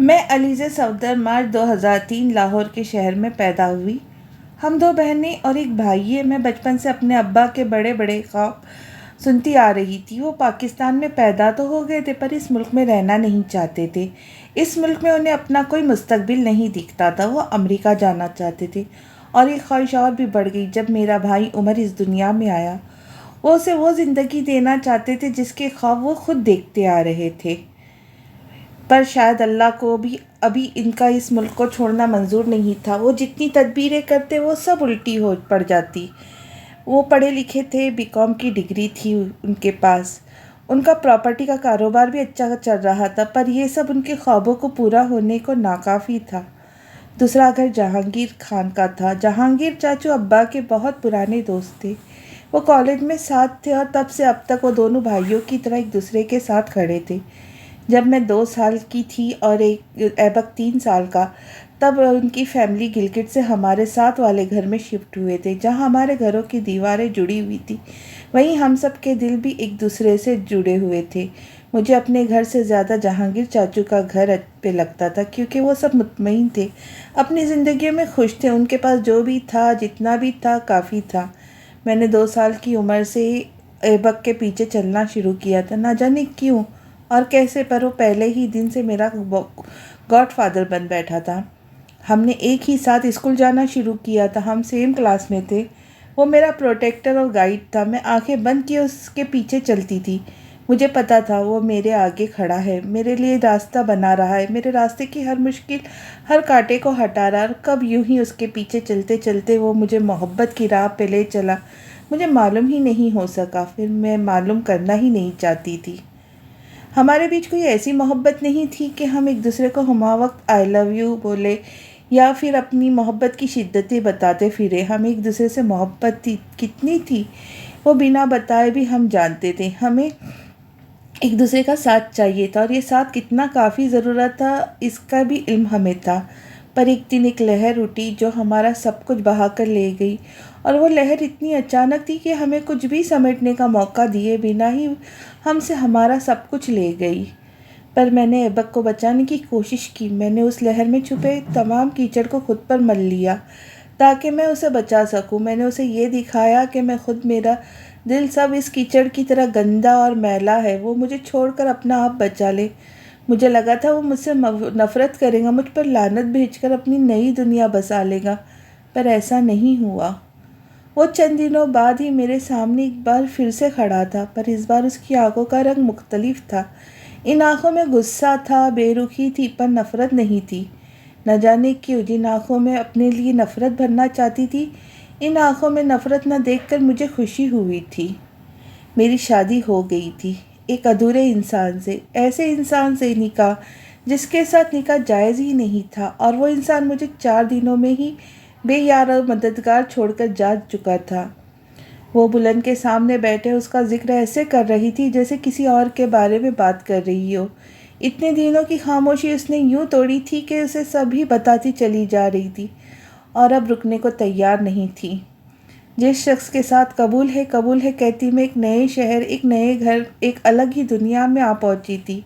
میں علیزہ صفدر مارچ 2003 لاہور کے شہر میں پیدا ہوئی۔ ہم دو بہنیں اور ایک بھائی ہے۔ میں بچپن سے اپنے ابا کے بڑے بڑے خواب سنتی آ رہی تھی۔ وہ پاکستان میں پیدا تو ہو گئے تھے پر اس ملک میں رہنا نہیں چاہتے تھے۔ اس ملک میں انہیں اپنا کوئی مستقبل نہیں دکھتا تھا۔ وہ امریکہ جانا چاہتے تھے اور ایک خواہش اور بھی بڑھ گئی جب میرا بھائی عمر اس دنیا میں آیا۔ وہ اسے وہ زندگی دینا چاہتے تھے جس کے خواب وہ خود دیکھتے آ رہے تھے، پر شاید اللہ کو بھی ابھی ان کا اس ملک کو چھوڑنا منظور نہیں تھا۔ وہ جتنی تدبیریں کرتے وہ سب الٹی ہو پڑ جاتی۔ وہ پڑھے لکھے تھے، BCom کی ڈگری تھی ان کے پاس، ان کا پراپرٹی کا کاروبار بھی اچھا چل رہا تھا، پر یہ سب ان کے خوابوں کو پورا ہونے کو ناکافی تھا۔ دوسرا گھر جہانگیر خان کا تھا۔ جہانگیر چاچو ابا کے بہت پرانے دوست تھے۔ وہ کالج میں ساتھ تھے اور تب سے اب تک وہ دونوں بھائیوں کی طرح ایک دوسرے کے ساتھ کھڑے تھے۔ جب میں 2 سال کی تھی اور ایبک 3 سال کا، تب ان کی فیملی گلگت سے ہمارے ساتھ والے گھر میں شفٹ ہوئے تھے، جہاں ہمارے گھروں کی دیواریں جڑی ہوئی تھیں، وہیں ہم سب کے دل بھی ایک دوسرے سے جڑے ہوئے تھے۔ مجھے اپنے گھر سے زیادہ جہانگیر چاچو کا گھر پہ لگتا تھا، کیونکہ وہ سب مطمئن تھے، اپنی زندگیوں میں خوش تھے، ان کے پاس جو بھی تھا، جتنا بھی تھا، کافی تھا۔ میں نے 2 سال کی عمر سے ہی ایبک کے پیچھے چلنا شروع کیا تھا، نہ جانے کیوں اور کیسے، پر وہ پہلے ہی دن سے میرا گاڈ فادر بن بیٹھا تھا۔ ہم نے ایک ہی ساتھ اسکول جانا شروع کیا تھا، ہم سیم کلاس میں تھے۔ وہ میرا پروٹیکٹر اور گائیڈ تھا۔ میں آنکھیں بند کیے اس کے پیچھے چلتی تھی۔ مجھے پتا تھا وہ میرے آگے کھڑا ہے، میرے لیے راستہ بنا رہا ہے، میرے راستے کی ہر مشکل، ہر کانٹے کو ہٹا رہا ہے، اور کب یوں ہی اس کے پیچھے چلتے چلتے وہ مجھے محبت کی راہ پہ لے چلا، مجھے معلوم ہی نہیں ہو سکا، پھر میں معلوم کرنا ہی نہیں چاہتی تھی۔ ہمارے بیچ کوئی ایسی محبت نہیں تھی کہ ہم ایک دوسرے کو ہمہ وقت آئی لو یو بولے یا پھر اپنی محبت کی شدتیں بتاتے پھرے۔ ہم ایک دوسرے سے محبت کتنی تھی وہ بنا بتائے بھی ہم جانتے تھے۔ ہمیں ایک دوسرے کا ساتھ چاہیے تھا، اور یہ ساتھ کتنا کافی ضرورت تھا اس کا بھی علم ہمیں تھا۔ پر ایک دن ایک لہر اٹھی جو ہمارا سب کچھ بہا کر لے گئی، اور وہ لہر اتنی اچانک تھی کہ ہمیں کچھ بھی سمیٹنے کا موقع دیے بنا ہی ہم سے ہمارا سب کچھ لے گئی۔ پر میں نے ایبک کو بچانے کی کوشش کی۔ میں نے اس لہر میں چھپے تمام کیچڑ کو خود پر مل لیا تاکہ میں اسے بچا سکوں۔ میں نے اسے یہ دکھایا کہ میں خود، میرا دل سب اس کیچڑ کی طرح گندا اور میلا ہے، وہ مجھے چھوڑ کر اپنا آپ بچا لے۔ مجھے لگا تھا وہ مجھ سے نفرت کرے گا، مجھ پر لعنت بھیج کر اپنی نئی دنیا بسا لے گا، پر ایسا نہیں ہوا۔ وہ چند دنوں بعد ہی میرے سامنے ایک بار پھر سے کھڑا تھا، پر اس بار اس کی آنکھوں کا رنگ مختلف تھا۔ ان آنکھوں میں غصہ تھا، بے رخی تھی، پر نفرت نہیں تھی۔ نہ جانے کیوں جن آنکھوں میں اپنے لیے نفرت بھرنا چاہتی تھی، ان آنکھوں میں نفرت نہ دیکھ کر مجھے خوشی ہوئی تھی۔ میری شادی ہو گئی تھی ایک ادھورے انسان سے، ایسے انسان سے نکاح جس کے ساتھ نکاح جائز ہی نہیں تھا، اور وہ انسان مجھے 4 دنوں میں ہی بے یار اور مددگار چھوڑ کر جا چکا تھا۔ وہ بلند کے سامنے بیٹھے اس کا ذکر ایسے کر رہی تھی جیسے کسی اور کے بارے میں بات کر رہی ہو۔ اتنے دنوں کی خاموشی اس نے یوں توڑی تھی کہ اسے سب ہی بتاتی چلی جا رہی تھی، اور اب رکنے کو تیار نہیں تھی۔ جس شخص کے ساتھ قبول ہے کہتی میں ایک نئے شہر، ایک نئے گھر، ایک الگ ہی دنیا میں آ پہنچی تھی،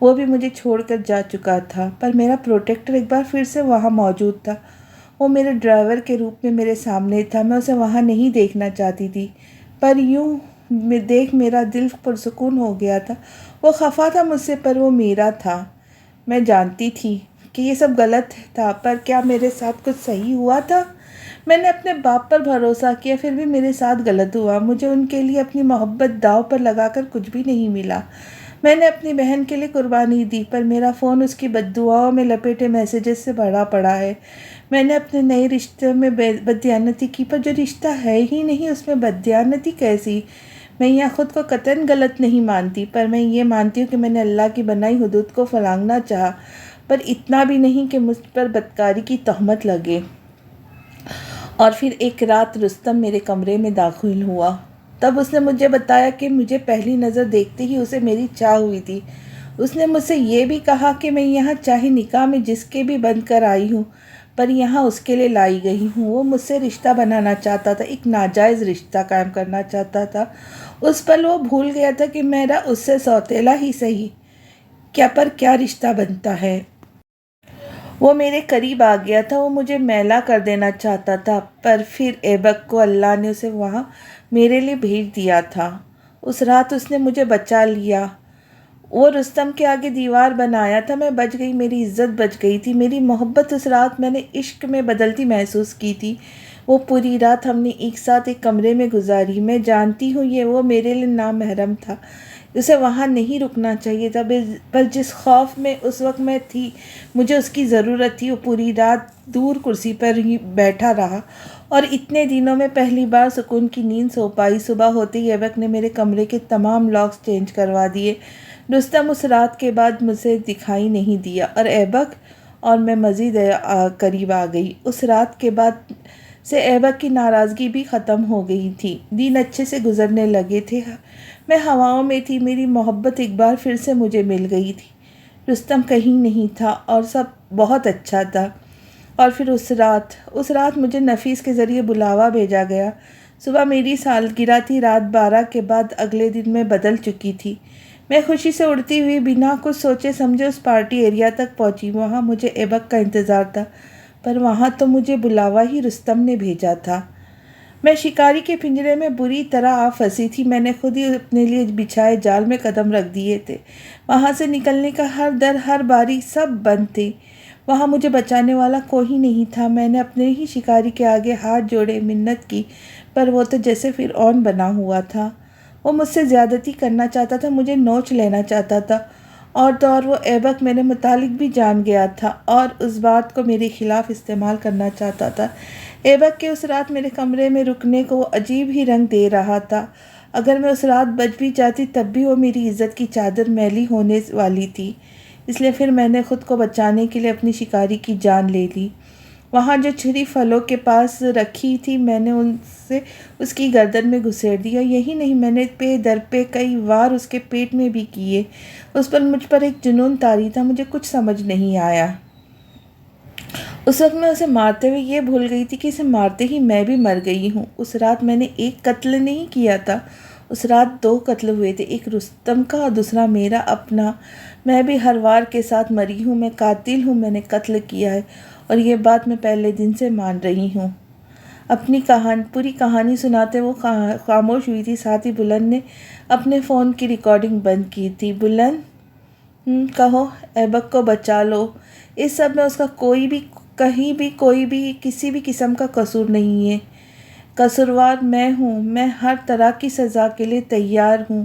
وہ بھی مجھے چھوڑ کر جا چکا تھا، پر میرا پروٹیکٹر ایک بار پھر سے وہاں موجود تھا۔ وہ میرے ڈرائیور کے روپ میں میرے سامنے تھا۔ میں اسے وہاں نہیں دیکھنا چاہتی تھی، پر یوں دیکھ میرا دل پرسکون ہو گیا تھا۔ وہ خفا تھا مجھ سے، پر وہ میرا تھا۔ میں جانتی تھی کہ یہ سب غلط تھا، پر کیا میرے ساتھ کچھ صحیح ہوا تھا؟ میں نے اپنے باپ پر بھروسہ کیا، پھر بھی میرے ساتھ غلط ہوا۔ مجھے ان کے لیے اپنی محبت داؤ پر لگا کر کچھ بھی نہیں ملا۔ میں نے اپنی بہن کے لیے قربانی دی، پر میرا فون اس کی بد دعاؤں میں لپیٹے میسیجز سے بھرا پڑا ہے۔ میں نے اپنے نئے رشتے میں بددیانتی کی، پر جو رشتہ ہے ہی نہیں اس میں بددیانتی کیسی؟ میں یہاں خود کو قطعاً غلط نہیں مانتی، پر میں یہ مانتی ہوں کہ میں نے اللہ کی بنائی حدود کو پھلانگنا چاہا، پر اتنا بھی نہیں کہ مجھ پر بدکاری کی تہمت لگے۔ اور پھر ایک رات رستم میرے کمرے میں داخل ہوا۔ تب اس نے مجھے بتایا کہ مجھے پہلی نظر دیکھتے ہی اسے میری چاہ ہوئی تھی۔ اس نے مجھ سے یہ بھی کہا کہ میں یہاں چاہے نکاح میں جس کے بھی بند کر آئی ہوں، پر یہاں اس کے لیے لائی گئی ہوں۔ وہ مجھ سے رشتہ بنانا چاہتا تھا، ایک ناجائز رشتہ قائم کرنا چاہتا تھا۔ اس پل وہ بھول گیا تھا کہ میرا اس سے سوتیلا ہی صحیح، کیا پر کیا رشتہ بنتا ہے۔ وہ میرے قریب آ گیا تھا، وہ مجھے میلا کر دینا چاہتا تھا، پر پھر ایبک کو اللہ نے اسے وہاں میرے لیے بھیج دیا تھا۔ اس رات اس نے مجھے بچا لیا۔ وہ رستم کے آگے دیوار بنایا تھا، میں بچ گئی، میری عزت بچ گئی تھی، میری محبت اس رات میں نے عشق میں بدلتی محسوس کی تھی۔ وہ پوری رات ہم نے ایک ساتھ ایک کمرے میں گزاری۔ میں جانتی ہوں یہ وہ میرے لیے نامحرم تھا، اسے وہاں نہیں رکنا چاہیے تھا، پر جس خوف میں اس وقت میں تھی، مجھے اس کی ضرورت تھی۔ وہ پوری رات دور کرسی پر ہی بیٹھا رہا اور اتنے دنوں میں پہلی بار سکون کی نیند سو پائی۔ صبح ہوتے ہی ایبک نے میرے کمرے کے تمام لاکس چینج کروا دیے۔ رستم اس رات کے بعد مجھے دکھائی نہیں دیا اور ایبک اور میں مزید قریب آ گئی۔ اس رات کے بعد سے ایبک کی ناراضگی بھی ختم ہو گئی تھی، دن اچھے سے گزرنے لگے تھے۔ میں ہواؤں میں تھی، میری محبت ایک بار پھر سے مجھے مل گئی تھی۔ رستم کہیں نہیں تھا اور سب بہت اچھا تھا۔ اور پھر اس رات مجھے نفیس کے ذریعے بلاوا بھیجا گیا۔ صبح میری سالگرہ تھی، رات 12 کے بعد اگلے دن میں بدل چکی تھی۔ میں خوشی سے اڑتی ہوئی بنا کچھ سوچے سمجھے اس پارٹی ایریا تک پہنچی۔ وہاں مجھے ایبک کا انتظار تھا، پر وہاں تو مجھے بلاوا ہی رستم نے بھیجا تھا۔ میں شکاری کے پنجرے میں بری طرح آ پھنسی تھی، میں نے خود ہی اپنے لیے بچھائے جال میں قدم رکھ دیے تھے۔ وہاں سے نکلنے کا ہر در ہر باری سب بند تھے، وہاں مجھے بچانے والا کوئی نہیں تھا۔ میں نے اپنے ہی شکاری کے آگے ہاتھ جوڑے منت کی، پر وہ تو جیسے فرعون بنا ہوا تھا۔ وہ مجھ سے زیادتی کرنا چاہتا تھا، مجھے نوچ لینا چاہتا تھا، اور تو اور وہ ایبک میرے متعلق بھی جان گیا تھا اور اس بات کو میرے خلاف استعمال کرنا چاہتا تھا۔ ایبک کے اس رات میرے کمرے میں رکنے کو وہ عجیب ہی رنگ دے رہا تھا۔ اگر میں اس رات بچ بھی جاتی تب بھی وہ میری عزت کی چادر میلی ہونے والی تھی، اس لیے پھر میں نے خود کو بچانے کے لیے اپنی شکاری کی جان لے لی۔ وہاں جو چھری پھلوں کے پاس رکھی تھی میں نے ان سے اس کی گردن میں گھسیڑ دیا۔ یہی نہیں، میں نے پے در پے کئی وار اس کے پیٹ میں بھی کیے۔ اس پر مجھ پر ایک جنون طاری تھا، مجھے کچھ سمجھ نہیں آیا۔ اس وقت میں اسے مارتے ہوئے یہ بھول گئی تھی کہ اسے مارتے ہی میں بھی مر گئی ہوں۔ اس رات میں نے ایک قتل نہیں کیا تھا، اس رات 2 قتل ہوئے تھے، ایک رستم کا اور دوسرا میرا اپنا۔ میں بھی ہر وار کے ساتھ مری ہوں، میں قاتل ہوں، میں نے قتل کیا ہے اور یہ بات میں پہلے دن سے مان رہی ہوں۔ اپنی پوری کہانی سناتے وہ خاموش ہوئی تھی، ساتھ ہی بلند نے اپنے فون کی ریکارڈنگ بند کی تھی۔ بلند، کہو، ایبک کو بچا لو۔ اس سب میں اس کا کوئی بھی کہیں بھی کوئی بھی کسی بھی قسم کا قصور نہیں ہے۔ قصوروار میں ہوں، میں ہر طرح کی سزا کے لیے تیار ہوں،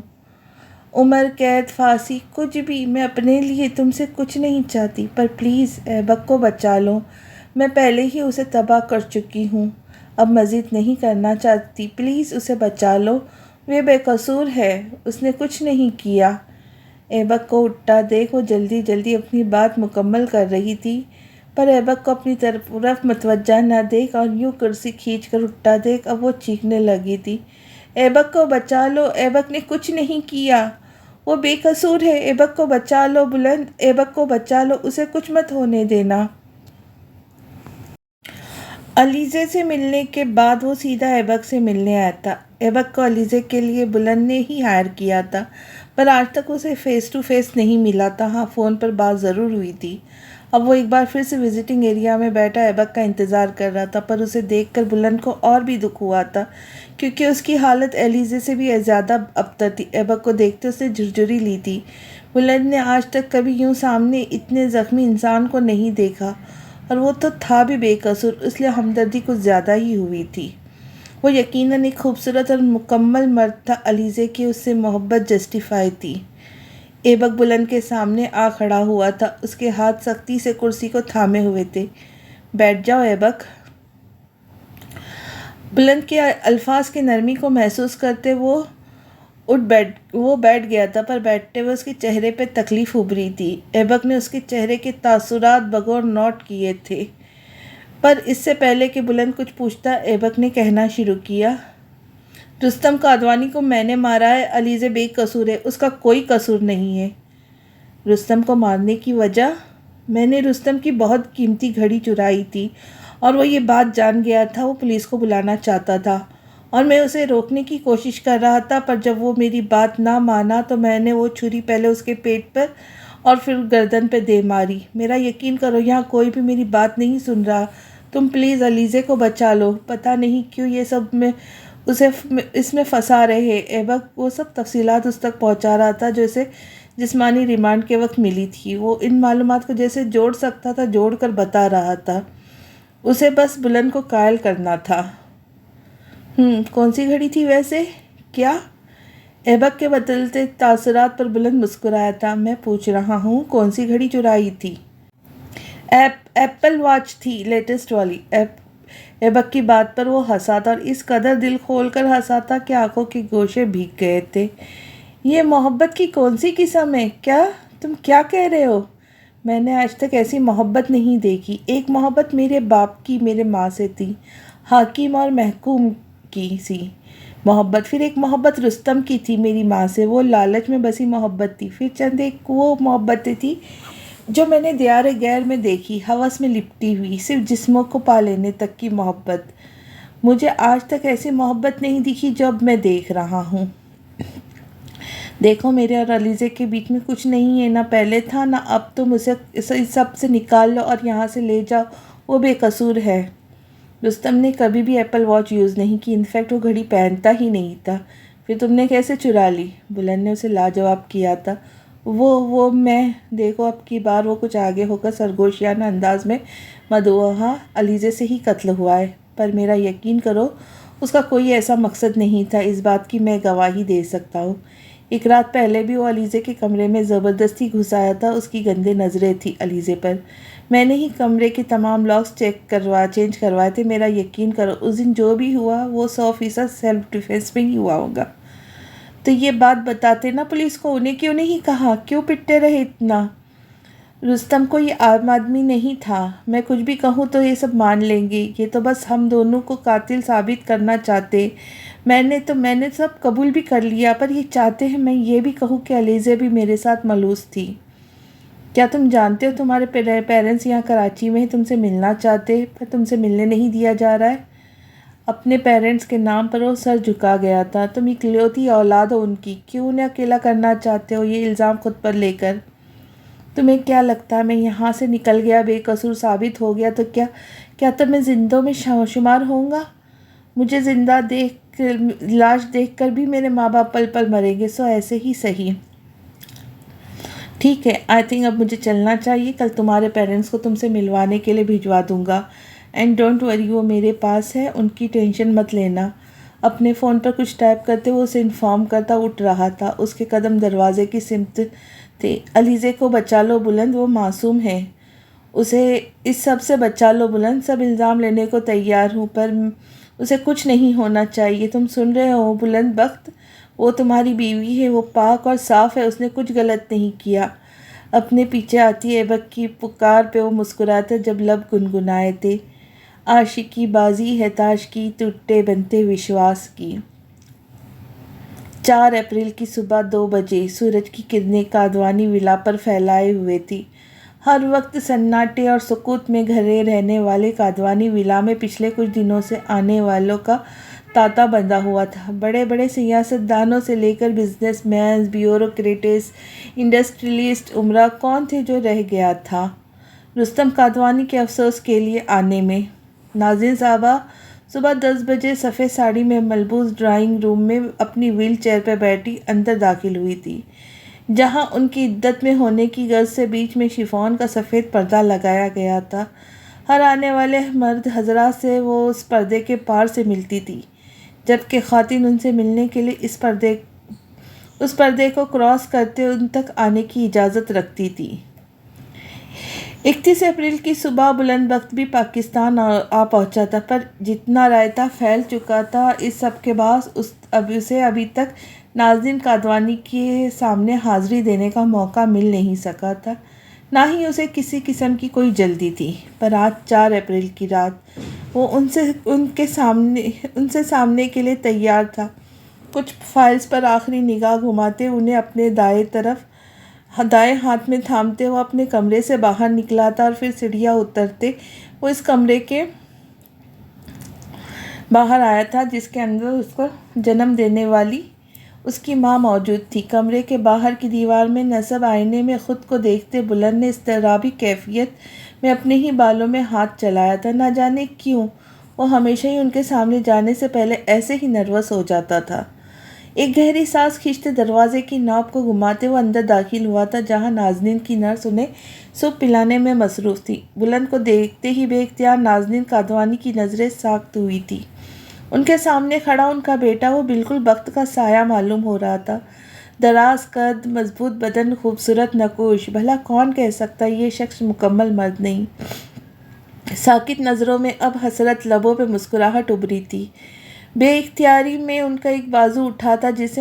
عمر قید، پھانسی، کچھ بھی۔ میں اپنے لیے تم سے کچھ نہیں چاہتی، پر پلیز ایبک کو بچا لو۔ میں پہلے ہی اسے تباہ کر چکی ہوں، اب مزید نہیں کرنا چاہتی، پلیز اسے بچا لو۔ وہ بے قصور ہے، اس نے کچھ نہیں کیا۔ ایبک کو اٹھتا دیکھ وہ جلدی جلدی اپنی بات مکمل کر رہی تھی، پر ایبک کو اپنی طرف متوجہ نہ دیکھ اور یوں کرسی کھینچ کر اٹھتا دیکھ اب وہ چیخنے لگی تھی، ایبک کو بچا لو، ایبک نے کچھ نہیں کیا، وہ بے قصور ہے، ایبک کو بچا لو۔ بلند، ایبک کو بچا لو، اسے کچھ مت ہونے دینا۔ علیزے سے ملنے کے بعد وہ سیدھا ایبک سے ملنے آیا تھا۔ ایبک کو علیزے کے لیے بلند نے ہی ہائر کیا تھا، پر آج تک اسے فیس ٹو فیس نہیں ملا تھا۔ ہاں، فون پر بات ضرور ہوئی تھی۔ اب وہ ایک بار پھر سے وزٹنگ ایریا میں بیٹھا ایبک کا انتظار کر رہا تھا، پر اسے دیکھ کر بلند کو اور بھی دکھ ہوا تھا، کیونکہ اس کی حالت علیزے سے بھی زیادہ ابتر تھی۔ ایبک کو دیکھتے اسے جھرجھری لی تھی۔ بلند نے آج تک کبھی یوں سامنے اتنے زخمی انسان کو نہیں دیکھا، اور وہ تو تھا بھی بے قصور، اس لیے ہمدردی کچھ زیادہ ہی ہوئی تھی۔ وہ یقیناً ایک خوبصورت اور مکمل مرد تھا، علیزے کی اس سے محبت جسٹیفائی تھی۔ ایبک بلند کے سامنے آ کھڑا ہوا تھا، اس کے ہاتھ سختی سے کرسی کو تھامے ہوئے تھے۔ بیٹھ جاؤ ایبک۔ بلند کے الفاظ کی نرمی کو محسوس کرتے وہ بیٹھ گیا تھا، پر بیٹھتے ہوئے اس کے چہرے پہ تکلیف ابھری تھی۔ ایبک نے اس کے چہرے کے تاثرات بغور نوٹ کیے تھے، پر اس سے پہلے کہ بلند کچھ پوچھتا ایبک نے کہنا شروع کیا، رستم کادوانی کو میں نے مارا ہے، علیزے بے قصور ہے، اس کا کوئی قصور نہیں ہے۔ رستم کو مارنے کی وجہ؟ میں نے رستم کی بہت قیمتی گھڑی چرائی تھی اور وہ یہ بات جان گیا تھا، وہ پولیس کو بلانا چاہتا تھا اور میں اسے روکنے کی کوشش کر رہا تھا، پر جب وہ میری بات نہ مانا تو میں نے وہ چھری پہلے اس کے پیٹ پر اور پھر گردن پہ دے ماری۔ میرا یقین کرو یہاں کوئی بھی میری بات نہیں سن رہا، تم پلیز علیزے کو بچا لو۔ پتہ نہیں کیوں یہ سب میں اسے اس میں پھنسا رہے۔ ایبک وہ سب تفصیلات اس تک پہنچا رہا تھا جو اسے جسمانی ریمانڈ کے وقت ملی تھی۔ وہ ان معلومات کو جیسے جوڑ سکتا تھا جوڑ کر بتا رہا تھا، اسے بس بلند کو قائل کرنا تھا۔ کون سی گھڑی تھی ویسے؟ کیا؟ ایبک کے بدلتے تاثرات پر بلند مسکرایا تھا۔ میں پوچھ رہا ہوں کون سی گھڑی چرائی تھی؟ ایپل واچ تھی، لیٹسٹ والی۔ ایبک کی بات پر وہ ہنسا تھا اور اس قدر دل کھول کر ہنسا تھا کہ آنکھوں کے گوشے بھیگ گئے تھے۔ یہ محبت کی کون سی قسم ہے؟ کیا تم کیا کہہ رہے ہو؟ میں نے آج تک ایسی محبت نہیں دیکھی۔ ایک محبت میرے باپ کی میرے ماں سے تھی، حاکم اور محکوم کی سی محبت۔ پھر ایک محبت رستم کی تھی میری ماں سے، وہ لالچ میں بسی محبت تھی۔ پھر چند ایک وہ محبتیں تھی جو میں نے دیار غیر میں دیکھی، ہوس میں لپٹی ہوئی، صرف جسموں کو پا لینے تک کی محبت۔ مجھے آج تک ایسی محبت نہیں دکھی جو اب میں دیکھ رہا ہوں۔ دیکھو میرے اور علیزے کے بیچ میں کچھ نہیں ہے، نہ پہلے تھا نہ اب۔ تم اسے اس سب سے نکال لو اور یہاں سے لے جاؤ، وہ بے قصور ہے۔ رستم نے کبھی بھی ایپل واچ یوز نہیں کی، انفیکٹ وہ گھڑی پہنتا ہی نہیں تھا۔ پھر تم نے کیسے چرا لی؟ بلند نے اسے لاجواب کیا تھا۔ وہ میں دیکھو اب کی بار وہ کچھ آگے ہو کر سرگوشیانہ انداز میں مدعوہا علیزے سے ہی قتل ہوا ہے، پر میرا یقین کرو اس کا کوئی ایسا مقصد نہیں تھا، اس بات کی میں گواہی دے سکتا ہوں۔ ایک رات پہلے بھی وہ علیزے کے کمرے میں زبردستی گھس آیا تھا، اس کی گندے نظریں تھیں علیزے پر۔ میں نے ہی کمرے کے تمام لاکس چینج کروائے تھے۔ میرا یقین کرو اس دن جو بھی ہوا وہ 100% سیلف ڈیفینس میں ہی ہوا ہوگا۔ تو یہ بات بتاتے نا پولیس کو، انہیں کیوں نہیں کہا؟ کیوں پٹتے رہے اتنا؟ رستم کو یہ عام آدمی نہیں تھا، میں کچھ بھی کہوں تو یہ سب مان لیں گے، یہ تو بس ہم دونوں کو قاتل ثابت کرنا چاہتے۔ میں نے سب قبول بھی کر لیا، پر یہ چاہتے ہیں میں یہ بھی کہوں کہ علیزے بھی میرے ساتھ ملوث تھی۔ کیا تم جانتے ہو تمہارے پیرنٹس یہاں کراچی میں ہی تم سے ملنا چاہتے، پر تم سے ملنے نہیں دیا جا رہا ہے؟ اپنے پیرنٹس کے نام پر وہ سر جھکا گیا تھا۔ تم اکلوتی اولاد ہو ان کی، کیوں انہیں اکیلا کرنا چاہتے ہو یہ الزام خود پر لے کر؟ تمہیں کیا لگتا ہے میں یہاں سے نکل گیا بے قصور ثابت ہو گیا تو کیا تم میں زندوں میں شمار ہوں گا؟ مجھے زندہ لاش دیکھ کر بھی میرے ماں باپ پل پل مریں گے، سو ایسے ہی صحیح۔ ٹھیک ہے، آئی تھنک اب مجھے چلنا چاہیے، کل تمہارے پیرنٹس کو تم سے ملوانے کے لیے بھجوا دوں گا۔ اینڈ ڈونٹ وری، وہ میرے پاس ہے، ان کی ٹینشن مت لینا۔ اپنے فون پر کچھ ٹائپ کرتے وہ اسے انفارم کرتا اٹھ رہا تھا، اس کے قدم دروازے کی سمت تھے۔ علیزے کو بچا لو بلند، وہ معصوم ہے، اسے اس سب سے بچا لو بلند، سب الزام لینے کو تیار ہوں، پر اسے کچھ نہیں ہونا چاہیے۔ تم سن رہے ہو بلند بخت، وہ تمہاری بیوی ہے، وہ پاک اور صاف ہے، اس نے کچھ غلط نہیں کیا۔ اپنے پیچھے آتی ایبک کی پکار پہ وہ مسکراتے جب لب گنگنائے تھے، عاشقی بازی ہے تاش کی، ٹوٹے بنتے وشواس کی۔ 4 اپریل کی صبح 2 بجے سورج کی کرنیں کادوانی ولا پر پھیلائے ہوئے تھی۔ ہر وقت سناٹے اور سکوت میں گھرے رہنے والے کادوانی ولا میں پچھلے کچھ دنوں سے آنے والوں کا تانتا بندھا ہوا تھا۔ بڑے بڑے سیاست دانوں سے لے کر بزنس مینز، بیوروکریٹس، انڈسٹریلسٹ، عمرہ کون تھے جو رہ گیا تھا رستم کادوانی کے افسوس کے لیے آنے میں۔ ناظرین صاحبہ صبح 10 بجے سفید ساڑی میں ملبوس ڈرائنگ روم میں اپنی ویل چیئر پہ بیٹھی اندر داخل ہوئی تھی، جہاں ان کی عدت میں ہونے کی غرض سے بیچ میں شفون کا سفید پردہ لگایا گیا تھا۔ ہر آنے والے مرد حضرات سے وہ اس پردے کے پار سے ملتی تھی، جبکہ خواتین ان سے ملنے کے لیے اس پردے کو کراس کرتے ان تک آنے کی اجازت رکھتی تھی۔ 31 اپریل کی صبح بلند بخت بھی پاکستان آ پہنچا تھا، پر جتنا رائتا پھیل چکا تھا اس سب کے باعث اسے ابھی تک ناظرین کادوانی کے سامنے حاضری دینے کا موقع مل نہیں سکا تھا، نہ ہی اسے کسی قسم کی کوئی جلدی تھی۔ پر آج 4 اپریل کی رات وہ ان سے سامنے کے لیے تیار تھا۔ کچھ فائلز پر آخری نگاہ گھماتے انہیں اپنے دائیں ہاتھ میں تھامتے وہ اپنے کمرے سے باہر نکلا تھا، اور پھر سیڑھیاں اترتے وہ اس کمرے کے باہر آیا تھا جس کے اندر اس کو جنم دینے والی اس کی ماں موجود تھی۔ کمرے کے باہر کی دیوار میں نصب آئینے میں خود کو دیکھتے بلند نے اضطرابی کیفیت میں اپنے ہی بالوں میں ہاتھ چلایا تھا۔ نہ جانے کیوں وہ ہمیشہ ہی ان کے سامنے جانے سے پہلے ایسے ہی نروس ہو جاتا تھا۔ ایک گہری سانس کھینچتے دروازے کی نوب کو گھماتے وہ اندر داخل ہوا تھا، جہاں نازنین کی نرس انہیں سوپ پلانے میں مصروف تھی۔ بلند کو دیکھتے ہی بے اختیار نازنین کادوانی کی نظریں ساکت ہوئی تھی۔ ان کے سامنے کھڑا ان کا بیٹا وہ بالکل وقت کا سایہ معلوم ہو رہا تھا۔ دراز قد، مضبوط بدن، خوبصورت نقوش، بھلا کون کہہ سکتا یہ شخص مکمل مرد نہیں؟ ساکت نظروں میں اب حسرت، لبوں پہ مسکراہٹ ابھری تھی۔ بے اختیاری میں ان کا ایک بازو اٹھا تھا جسے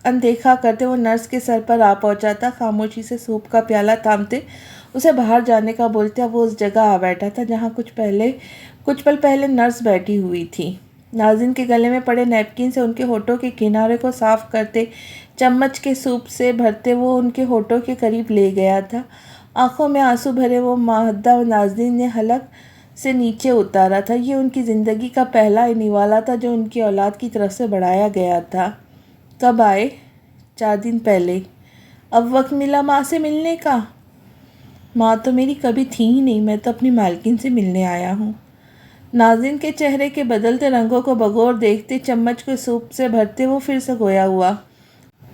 اندیکھا کرتے وہ نرس کے سر پر آ پہنچا تھا۔ خاموشی سے سوپ کا پیالہ تھامتے اسے باہر جانے کا بولتے وہ اس جگہ آ بیٹھا تھا جہاں کچھ پل پہلے نرس بیٹھی ہوئی تھی۔ نازنین کے گلے میں پڑے نیپکن سے ان کے ہونٹوں کے کنارے کو صاف کرتے چمچ کے سوپ سے بھرتے وہ ان کے ہونٹوں کے قریب لے گیا تھا۔ آنکھوں میں آنسو بھرے وہ معدہ نازنین نے حلق سے نیچے اتارا تھا۔ یہ ان کی زندگی کا پہلا نوالا تھا جو ان کی اولاد کی طرف سے بڑھایا گیا تھا۔ کب آئے؟ 4 دن پہلے۔ اب وقت ملا ماں سے ملنے کا؟ ماں تو میری کبھی تھی ہی نہیں، میں تو اپنی مالکن سے ملنے آیا ہوں۔ نازنین کے چہرے کے بدلتے رنگوں کو بغور دیکھتے چمچ کو سوپ سے بھرتے وہ پھر سے گویا ہوا۔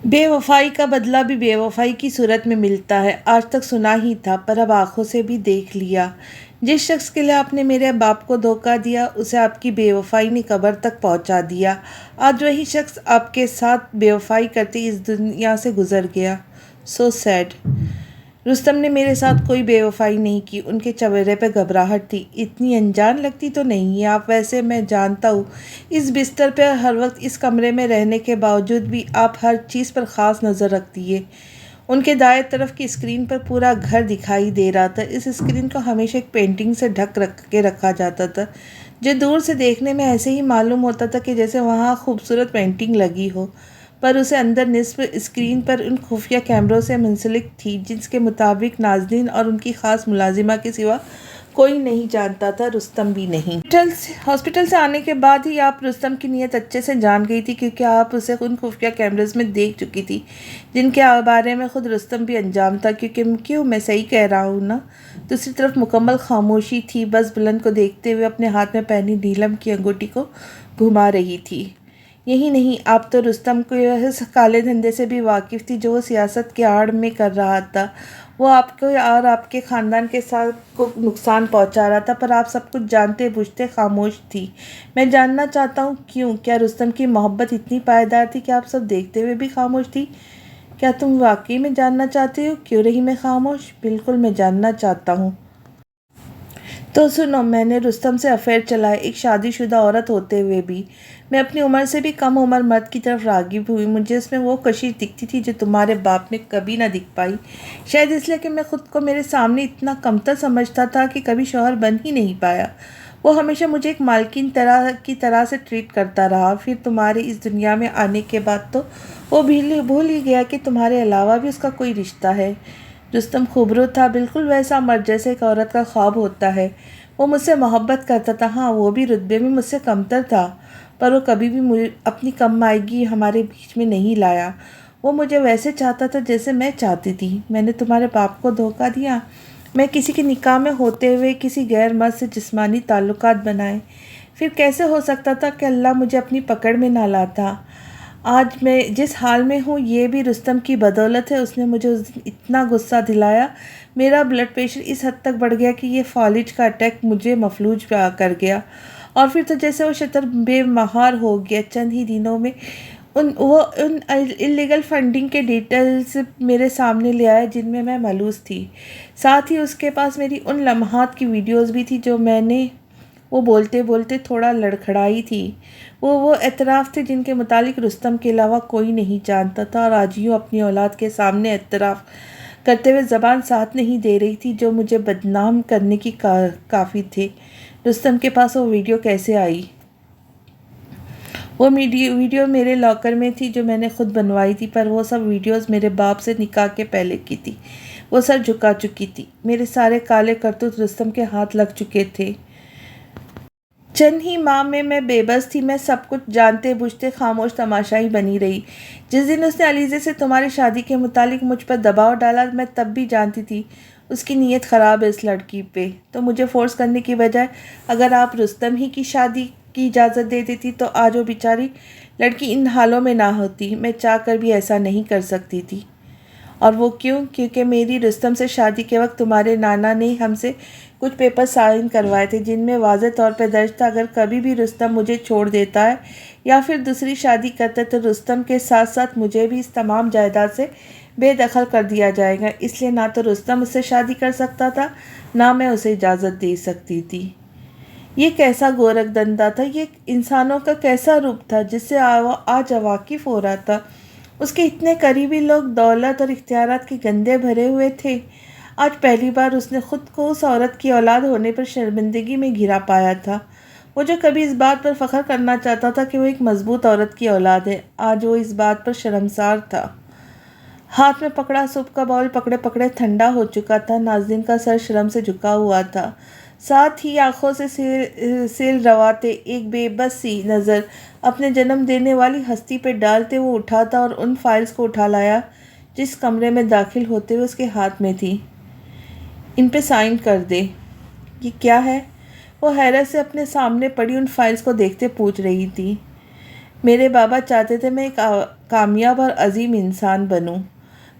بے وفائی کا بدلہ بھی بے وفائی کی صورت میں ملتا ہے۔ آج تک سنا ہی تھا، پر اب آنکھوں سے بھی دیکھ لیا۔ جس شخص کے لیے آپ نے میرے باپ کو دھوکہ دیا، اسے آپ کی بے وفائی نے قبر تک پہنچا دیا۔ آج وہی شخص آپ کے ساتھ بے وفائی کرتے اس دنیا سے گزر گیا۔ سو سیڈ۔ رستم نے میرے ساتھ کوئی بے وفائی نہیں کی۔ ان کے چہرے پہ گھبراہٹ تھی۔ اتنی انجان لگتی تو نہیں ہیں آپ، ویسے میں جانتا ہوں اس بستر پہ ہر وقت اس کمرے میں رہنے کے باوجود بھی آپ ہر چیز پر خاص نظر رکھتی ہیں۔ ان کے دائیں طرف کی اسکرین پر پورا گھر دکھائی دے رہا تھا۔ اس اسکرین کو ہمیشہ ایک پینٹنگ سے ڈھک کے رکھا جاتا تھا جو دور سے دیکھنے میں ایسے ہی معلوم ہوتا تھا کہ جیسے وہاں خوبصورت پینٹنگ لگی ہو، پر اسے اندر نصف اسکرین پر ان خفیہ کیمروں سے منسلک تھی جس کے مطابق نازنین اور ان کی خاص ملازمہ کے سوا کوئی نہیں جانتا تھا، رستم بھی نہیں۔ ہاسپٹل سے آنے کے بعد ہی آپ رستم کی نیت اچھے سے جان گئی تھی، کیونکہ آپ اسے ان خفیہ کیمرز میں دیکھ چکی تھی جن کے بارے میں خود رستم بھی انجام تھا۔ کیوں میں صحیح کہہ رہا ہوں نا؟ دوسری طرف مکمل خاموشی تھی، بس بلند کو دیکھتے ہوئے اپنے ہاتھ میں پہنی نیلم کی انگوٹی کو گھما رہی تھی۔ یہی نہیں، آپ تو رستم کو اس کالے دھندے سے بھی واقف تھی جو وہ سیاست کے آڑ میں کر رہا تھا۔ وہ آپ کو اور آپ کے خاندان کے ساتھ کو نقصان پہنچا رہا تھا، پر آپ سب کچھ جانتے بوجھتے خاموش تھی۔ میں جاننا چاہتا ہوں کیوں؟ کیا رستم کی محبت اتنی پائیدار تھی کہ آپ سب دیکھتے ہوئے بھی خاموش تھی؟ کیا تم واقعی میں جاننا چاہتے ہو کیوں رہی میں خاموش؟ بالکل میں جاننا چاہتا ہوں۔ تو سنو، میں نے رستم سے افیئر چلایا، ایک شادی شدہ عورت ہوتے ہوئے بھی۔ میں اپنی عمر سے بھی کم عمر مرد کی طرف راغب ہوئی۔ مجھے اس میں وہ کشش دکھتی تھی جو تمہارے باپ میں کبھی نہ دکھ پائی، شاید اس لیے کہ میں خود کو میرے سامنے اتنا کمتر سمجھتا تھا کہ کبھی شوہر بن ہی نہیں پایا۔ وہ ہمیشہ مجھے ایک مالکن کی طرح سے ٹریٹ کرتا رہا۔ پھر تمہارے اس دنیا میں آنے کے بعد تو وہ بھول ہی گیا کہ تمہارے علاوہ بھی اس کا کوئی رشتہ ہے۔ رستم خوبرو تھا، بالکل ویسا مرد جیسے ایک عورت کا خواب ہوتا ہے۔ وہ مجھ سے محبت کرتا تھا، ہاں وہ بھی رتبے میں مجھ سے کمتر تھا، پر وہ کبھی بھی اپنی کم مائیگی ہمارے بیچ میں نہیں لایا۔ وہ مجھے ویسے چاہتا تھا جیسے میں چاہتی تھی۔ میں نے تمہارے باپ کو دھوکہ دیا؟ میں کسی کے نکاح میں ہوتے ہوئے کسی غیر مرد سے جسمانی تعلقات بنائے؟ پھر کیسے ہو سکتا تھا کہ اللہ مجھے اپنی پکڑ میں نہ لاتا؟ آج میں جس حال میں ہوں یہ بھی رستم کی بدولت ہے۔ اس نے مجھے اس دن اتنا غصہ دلایا، میرا بلڈ پریشر اس حد تک بڑھ گیا کہ یہ فالج کا اٹیک مجھے مفلوج پہ کر گیا، اور پھر تو جیسے وہ شتر بے مہار ہو گیا۔ چند ہی دنوں میں وہ ان انلیگل فنڈنگ کے ڈیٹیلز میرے سامنے لے آیا جن میں ملوث تھی۔ ساتھ ہی اس کے پاس میری ان لمحات کی ویڈیوز بھی تھی جو میں نے، وہ بولتے بولتے تھوڑا لڑکھڑائی تھی، وہ اعتراف تھے جن کے متعلق رستم کے علاوہ کوئی نہیں جانتا تھا، اور آج یوں اپنی اولاد کے سامنے اعتراف کرتے ہوئے زبان ساتھ نہیں دے رہی تھی جو مجھے بدنام کرنے کی کافی تھے۔ رستم کے پاس وہ ویڈیو کیسے آئی؟ وہ ویڈیو میرے لاکر میں تھی جو میں نے خود بنوائی تھی، پر وہ سب ویڈیوز میرے باپ سے نکاح کے پہلے کی تھی۔ وہ سر جھکا چکی تھی۔ میرے سارے کالے کرتوت رستم کے ہاتھ لگ چکے تھے۔ چند ہی ماہ میں بے بس تھی. میں سب کچھ جانتے بوجھتے خاموش تماشائی بنی رہی. جس دن اس نے علیزے سے تمہاری شادی کے متعلق مجھ پر دباؤ ڈالا میں تب بھی جانتی تھی اس کی نیت خراب ہے اس لڑکی پہ. تو مجھے فورس کرنے کی بجائے اگر آپ رستم ہی کی شادی کی اجازت دے دیتی تو آج وہ بیچاری لڑکی ان حالوں میں نہ ہوتی. میں چاہ کر بھی ایسا نہیں کر سکتی تھی. اور وہ کیوں؟ کیونکہ میری رستم سے شادی کے وقت تمہارے نانا نے ہم سے کچھ پیپر سائن کروائے تھے جن میں واضح طور پہ درج تھا اگر کبھی بھی رستم مجھے چھوڑ دیتا ہے یا پھر دوسری شادی کرتا ہے تو رستم کے ساتھ ساتھ مجھے بھی اس تمام جائیداد سے بے دخل کر دیا جائے گا. اس لیے نہ تو رستم اس سے شادی کر سکتا تھا نہ میں اسے اجازت دے سکتی تھی. یہ کیسا گورکھ دندا تھا، یہ انسانوں کا کیسا روپ تھا جس سے آج واقف ہو رہا تھا. اس کے اتنے قریبی لوگ دولت اور اختیارات کے گندے بھرے ہوئے تھے. آج پہلی بار اس نے خود کو اس عورت کی اولاد ہونے پر شرمندگی میں گھرا پایا تھا. وہ جو کبھی اس بات پر فخر کرنا چاہتا تھا کہ وہ ایک مضبوط عورت کی اولاد ہے، آج وہ اس بات پر شرمسار تھا. ہاتھ میں پکڑا سوپ کا باؤل پکڑے پکڑے ٹھنڈا ہو چکا تھا. ناظرین کا سر شرم سے جھکا ہوا تھا. ساتھ ہی آنکھوں سے سیل رواتے ایک بے بس سی نظر اپنے جنم دینے والی ہستی پہ ڈالتے وہ اٹھا تھا اور ان فائلز کو اٹھا لایا جس کمرے میں داخل ہوتے ہوئے اس کے ہاتھ میں تھی. ان پہ سائن کر دے. یہ کیا ہے؟ وہ حیرت سے اپنے سامنے پڑی ان فائلز کو دیکھتے پوچھ رہی تھی. میرے بابا چاہتے تھے میں ایک کامیاب اور عظیم انسان بنوں.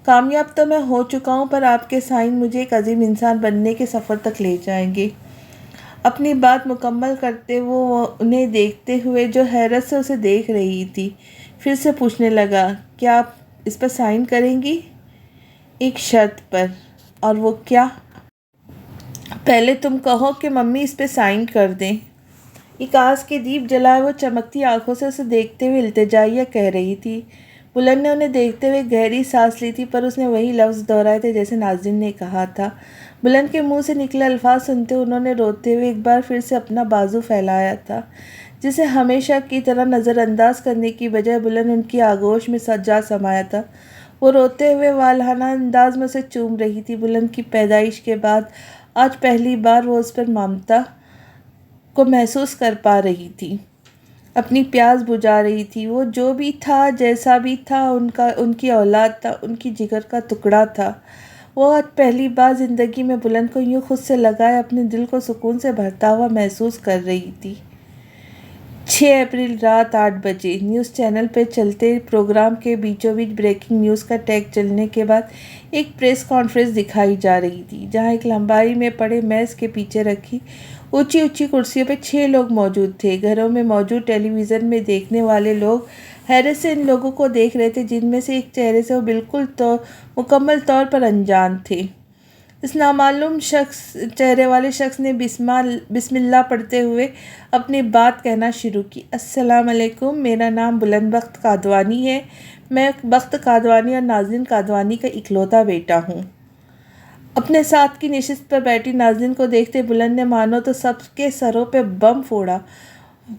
کامیاب تو میں ہو چکا ہوں پر آپ کے سائن مجھے ایک عظیم انسان بننے کے سفر تک لے جائیں گے. اپنی بات مکمل کرتے وہ انہیں دیکھتے ہوئے جو حیرت سے اسے دیکھ رہی تھی پھر سے پوچھنے لگا، کیا آپ اس پر سائن کریں گی؟ ایک شرط پر. اور وہ کیا؟ پہلے تم کہو کہ ممی اس پہ سائن کر دیں. ایک آس کے دیپ جلائے وہ چمکتی آنکھوں سے اسے دیکھتے ہوئے التجائیہ کہہ رہی تھی. بلند نے انہیں دیکھتے ہوئے گہری سانس لی تھی پر اس نے وہی لفظ دہرائے تھے جیسے ناظرین نے کہا تھا. بلند کے منہ سے نکلے الفاظ سنتے انہوں نے روتے ہوئے ایک بار پھر سے اپنا بازو پھیلایا تھا جسے ہمیشہ کی طرح نظر انداز کرنے کی بجائے بلند ان کی آغوش میں جا سمایا تھا. وہ روتے ہوئے والہانہ انداز میں اسے چوم رہی تھی. بلند کی پیدائش کے بعد آج پہلی بار وہ اس پر ممتا کو محسوس کر پا رہی تھی، اپنی پیاس بجھا رہی تھی. وہ جو بھی تھا جیسا بھی تھا ان کی اولاد تھا، ان کی جگر کا ٹکڑا تھا. وہ آج پہلی بار زندگی میں بلند کو یوں خود سے لگائے اپنے دل کو سکون سے بھرتا ہوا محسوس کر رہی تھی. 6 اپریل رات 8 بجے نیوز چینل پہ چلتے پروگرام کے بیچوں بیچ بریکنگ نیوز کا ٹیگ چلنے کے بعد ایک پریس کانفرنس دکھائی جا رہی تھی جہاں ایک لمبائی میں پڑے میز کے پیچھے رکھی اونچی اونچی کرسیوں پہ 6 لوگ موجود تھے. گھروں میں موجود ٹیلی ویژن میں دیکھنے والے لوگ حیرت سے ان لوگوں کو دیکھ رہے تھے جن میں سے ایک چہرے سے وہ بالکل مکمل طور پر انجان تھے. اس نامعلوم چہرے والے شخص نے بسم اللہ پڑھتے ہوئے اپنی بات کہنا شروع کی. السلام علیکم، میرا نام بلند بخت قادوانی ہے. میں بخت قادوانی اور ناظرین قادوانی کا اکلوتا بیٹا ہوں. اپنے ساتھ کی نشست پر بیٹھی ناظرین کو دیکھتے بلند نے مانو تو سب کے سروں پہ بم پھوڑا.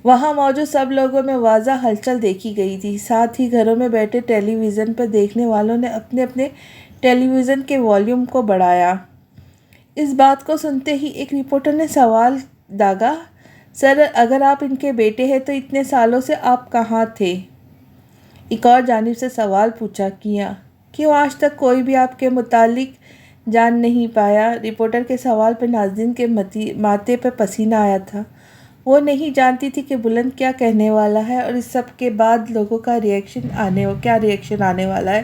وہاں موجود سب لوگوں میں واضح ہلچل دیکھی گئی تھی. ساتھ ہی گھروں میں بیٹھے ٹیلی ویژن پر دیکھنے والوں نے اپنے اپنے ٹیلی ویژن کے والیوم کو بڑھایا. اس بات کو سنتے ہی ایک رپورٹر نے سوال داغا، سر اگر آپ ان کے بیٹے ہیں تو اتنے سالوں سے آپ کہاں تھے؟ ایک اور جانب سے سوال پوچھا، کیوں آج تک کوئی بھی آپ کے متعلق جان نہیں پایا؟ رپورٹر کے سوال پر ناظرین کے ماتھے پر پسینہ آیا تھا. وہ نہیں جانتی تھی کہ بلند کیا کہنے والا ہے اور اس سب کے بعد لوگوں کا کیا ریئیکشن آنے والا ہے.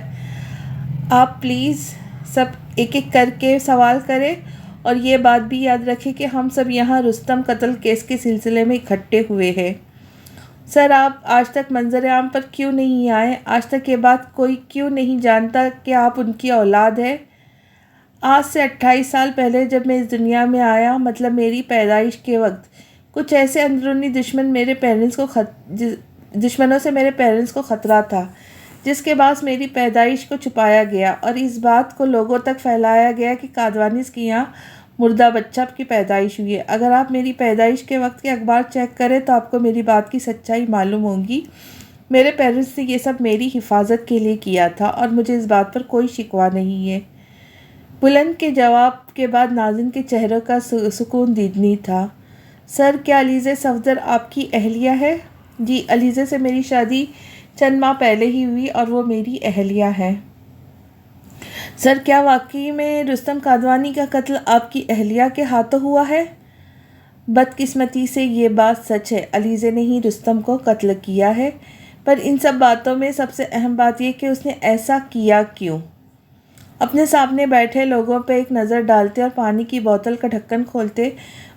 آپ پلیز سب ایک ایک کر کے سوال کریں اور یہ بات بھی یاد رکھیں کہ ہم سب یہاں رستم قتل کیس کے سلسلے میں اکٹھے ہوئے ہیں. سر آپ آج تک منظر عام پر کیوں نہیں آئے؟ آج تک یہ بات کوئی کیوں نہیں جانتا کہ آپ ان کی اولاد ہیں؟ آج سے 28 سال پہلے جب میں اس دنیا میں آیا، مطلب میری پیدائش کے وقت، کچھ ایسے اندرونی دشمنوں سے میرے پیرنٹس کو خطرہ تھا جس کے باعث میری پیدائش کو چھپایا گیا اور اس بات کو لوگوں تک پھیلایا گیا کہ قادوانیز کے یہاں مردہ بچہ کی پیدائش ہوئی ہے. اگر آپ میری پیدائش کے وقت کے اخبار چیک کریں تو آپ کو میری بات کی سچائی معلوم ہوگی. میرے پیرنٹس نے یہ سب میری حفاظت کے لیے کیا تھا اور مجھے اس بات پر کوئی شکوہ نہیں ہے. بلند کے جواب کے بعد ناظرین کے چہروں کا سکون دیدنی تھا. سر، کیا علیزہ صفدر آپ کی اہلیہ ہے؟ جی، علیزہ سے میری شادی چند ماہ پہلے ہی ہوئی اور وہ میری اہلیہ ہے۔ سر، کیا واقعی میں رستم قادوانی کا قتل آپ کی اہلیہ کے ہاتھوں ہوا ہے؟ بدقسمتی سے یہ بات سچ ہے، علیزہ نے ہی رستم کو قتل کیا ہے، پر ان سب باتوں میں سب سے اہم بات یہ کہ اس نے ایسا کیا کیوں؟ اپنے سامنے بیٹھے لوگوں پہ ایک نظر ڈالتے اور پانی کی بوتل کا ڈھکن کھولتے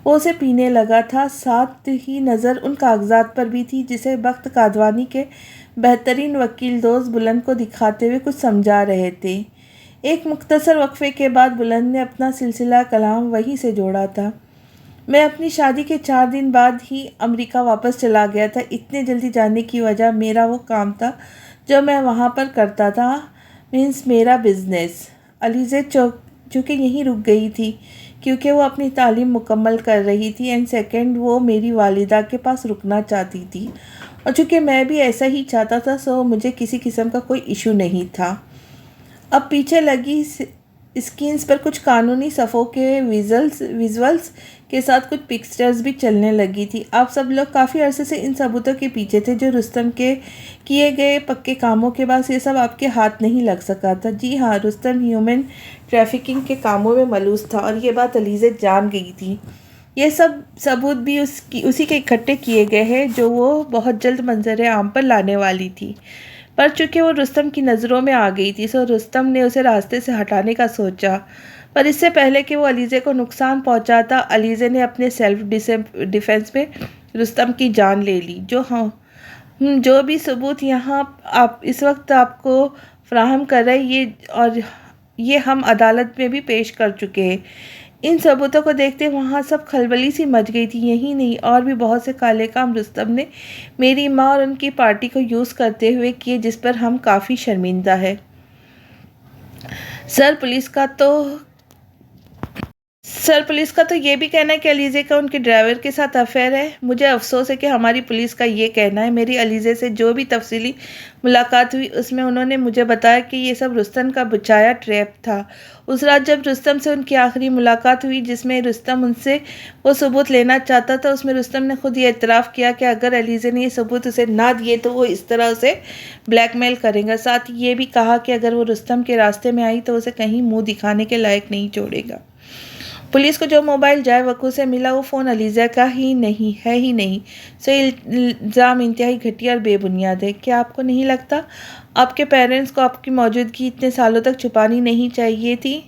وہ اسے پینے لگا تھا۔ ساتھ ہی نظر ان کاغذات پر بھی تھی جسے بخت قادوانی کے بہترین وکیل دوست بلند کو دکھاتے ہوئے کچھ سمجھا رہے تھے۔ ایک مختصر وقفے کے بعد بلند نے اپنا سلسلہ کلام وہیں سے جوڑا تھا۔ میں اپنی شادی کے 4 دن بعد ہی امریکہ واپس چلا گیا تھا۔ اتنے جلدی جانے کی وجہ میرا وہ کام تھا جو میں وہاں پر کرتا تھا، میرا بزنس۔ علیزہ چونکہ یہیں رک گئی تھی کیونکہ وہ اپنی تعلیم مکمل کر رہی تھی، اینڈ سیکنڈ وہ میری والدہ کے پاس رکنا چاہتی تھی، اور چونکہ میں بھی ایسا ہی چاہتا تھا، سو مجھے کسی قسم کا کوئی ایشو نہیں تھا۔ اب پیچھے لگی اسکرینز پر کچھ قانونی صفوں کے ویژولز کے ساتھ کچھ پکچرز بھی چلنے لگی تھی۔ آپ سب لوگ کافی عرصے سے ان ثبوتوں کے پیچھے تھے جو رستم کے کیے گئے پکے کاموں کے بعد یہ سب آپ کے ہاتھ نہیں لگ سکا تھا۔ جی ہاں، رستم ہیومن ٹریفکنگ کے کاموں میں ملوث تھا اور یہ بات علیزہ جان گئی تھی۔ یہ سب ثبوت بھی اسی کے اکٹھے کیے گئے ہیں جو وہ بہت جلد منظر عام پر لانے والی تھی، پر چونکہ وہ رستم کی نظروں میں آ گئی تھی، سو رستم نے اسے راستے سے ہٹانے کا سوچا، پر اس سے پہلے کہ وہ علیزہ کو نقصان پہنچاتا، علیزہ نے اپنے سیلف ڈیفنس میں رستم کی جان لے لی۔ جو بھی ثبوت یہاں اس وقت آپ کو فراہم کر رہے یہ ہم عدالت میں بھی پیش کر چکے ہیں۔ ان ثبوتوں کو دیکھتے وہاں سب کھلبلی سی مچ گئی تھی۔ یہی نہیں، اور بھی بہت سے کالے کام رستم نے میری ماں اور ان کی پارٹی کو یوز کرتے ہوئے کیے جس پر ہم کافی شرمندہ ہیں۔ سر، پولیس کا تو یہ بھی کہنا ہے کہ علیزہ کا ان کے ڈرائیور کے ساتھ افیئر ہے۔ مجھے افسوس ہے کہ ہماری پولیس کا یہ کہنا ہے۔ میری علیزہ سے جو بھی تفصیلی ملاقات ہوئی اس میں انہوں نے مجھے بتایا کہ یہ سب رستم کا بچھایا ٹریپ تھا۔ اس رات جب رستم سے ان کی آخری ملاقات ہوئی جس میں رستم ان سے وہ ثبوت لینا چاہتا تھا، اس میں رستم نے خود یہ اعتراف کیا کہ اگر علیزہ نے یہ ثبوت اسے نہ دیے تو وہ اس طرح اسے بلیک میل کرے گا۔ ساتھ ہی یہ بھی کہا کہ اگر وہ رستم کے راستے میں آئی تو اسے کہیں منہ دکھانے کے لائق نہیں چھوڑے گا۔ پولیس کو جو موبائل جائے وقوع سے ملا وہ فون علیزہ کا ہی نہیں، سو الزام انتہائی گھٹیا اور بے بنیاد ہے۔ کیا آپ کو نہیں لگتا آپ کے پیرنٹس کو آپ کی موجودگی اتنے سالوں تک چھپانی نہیں چاہیے تھی؟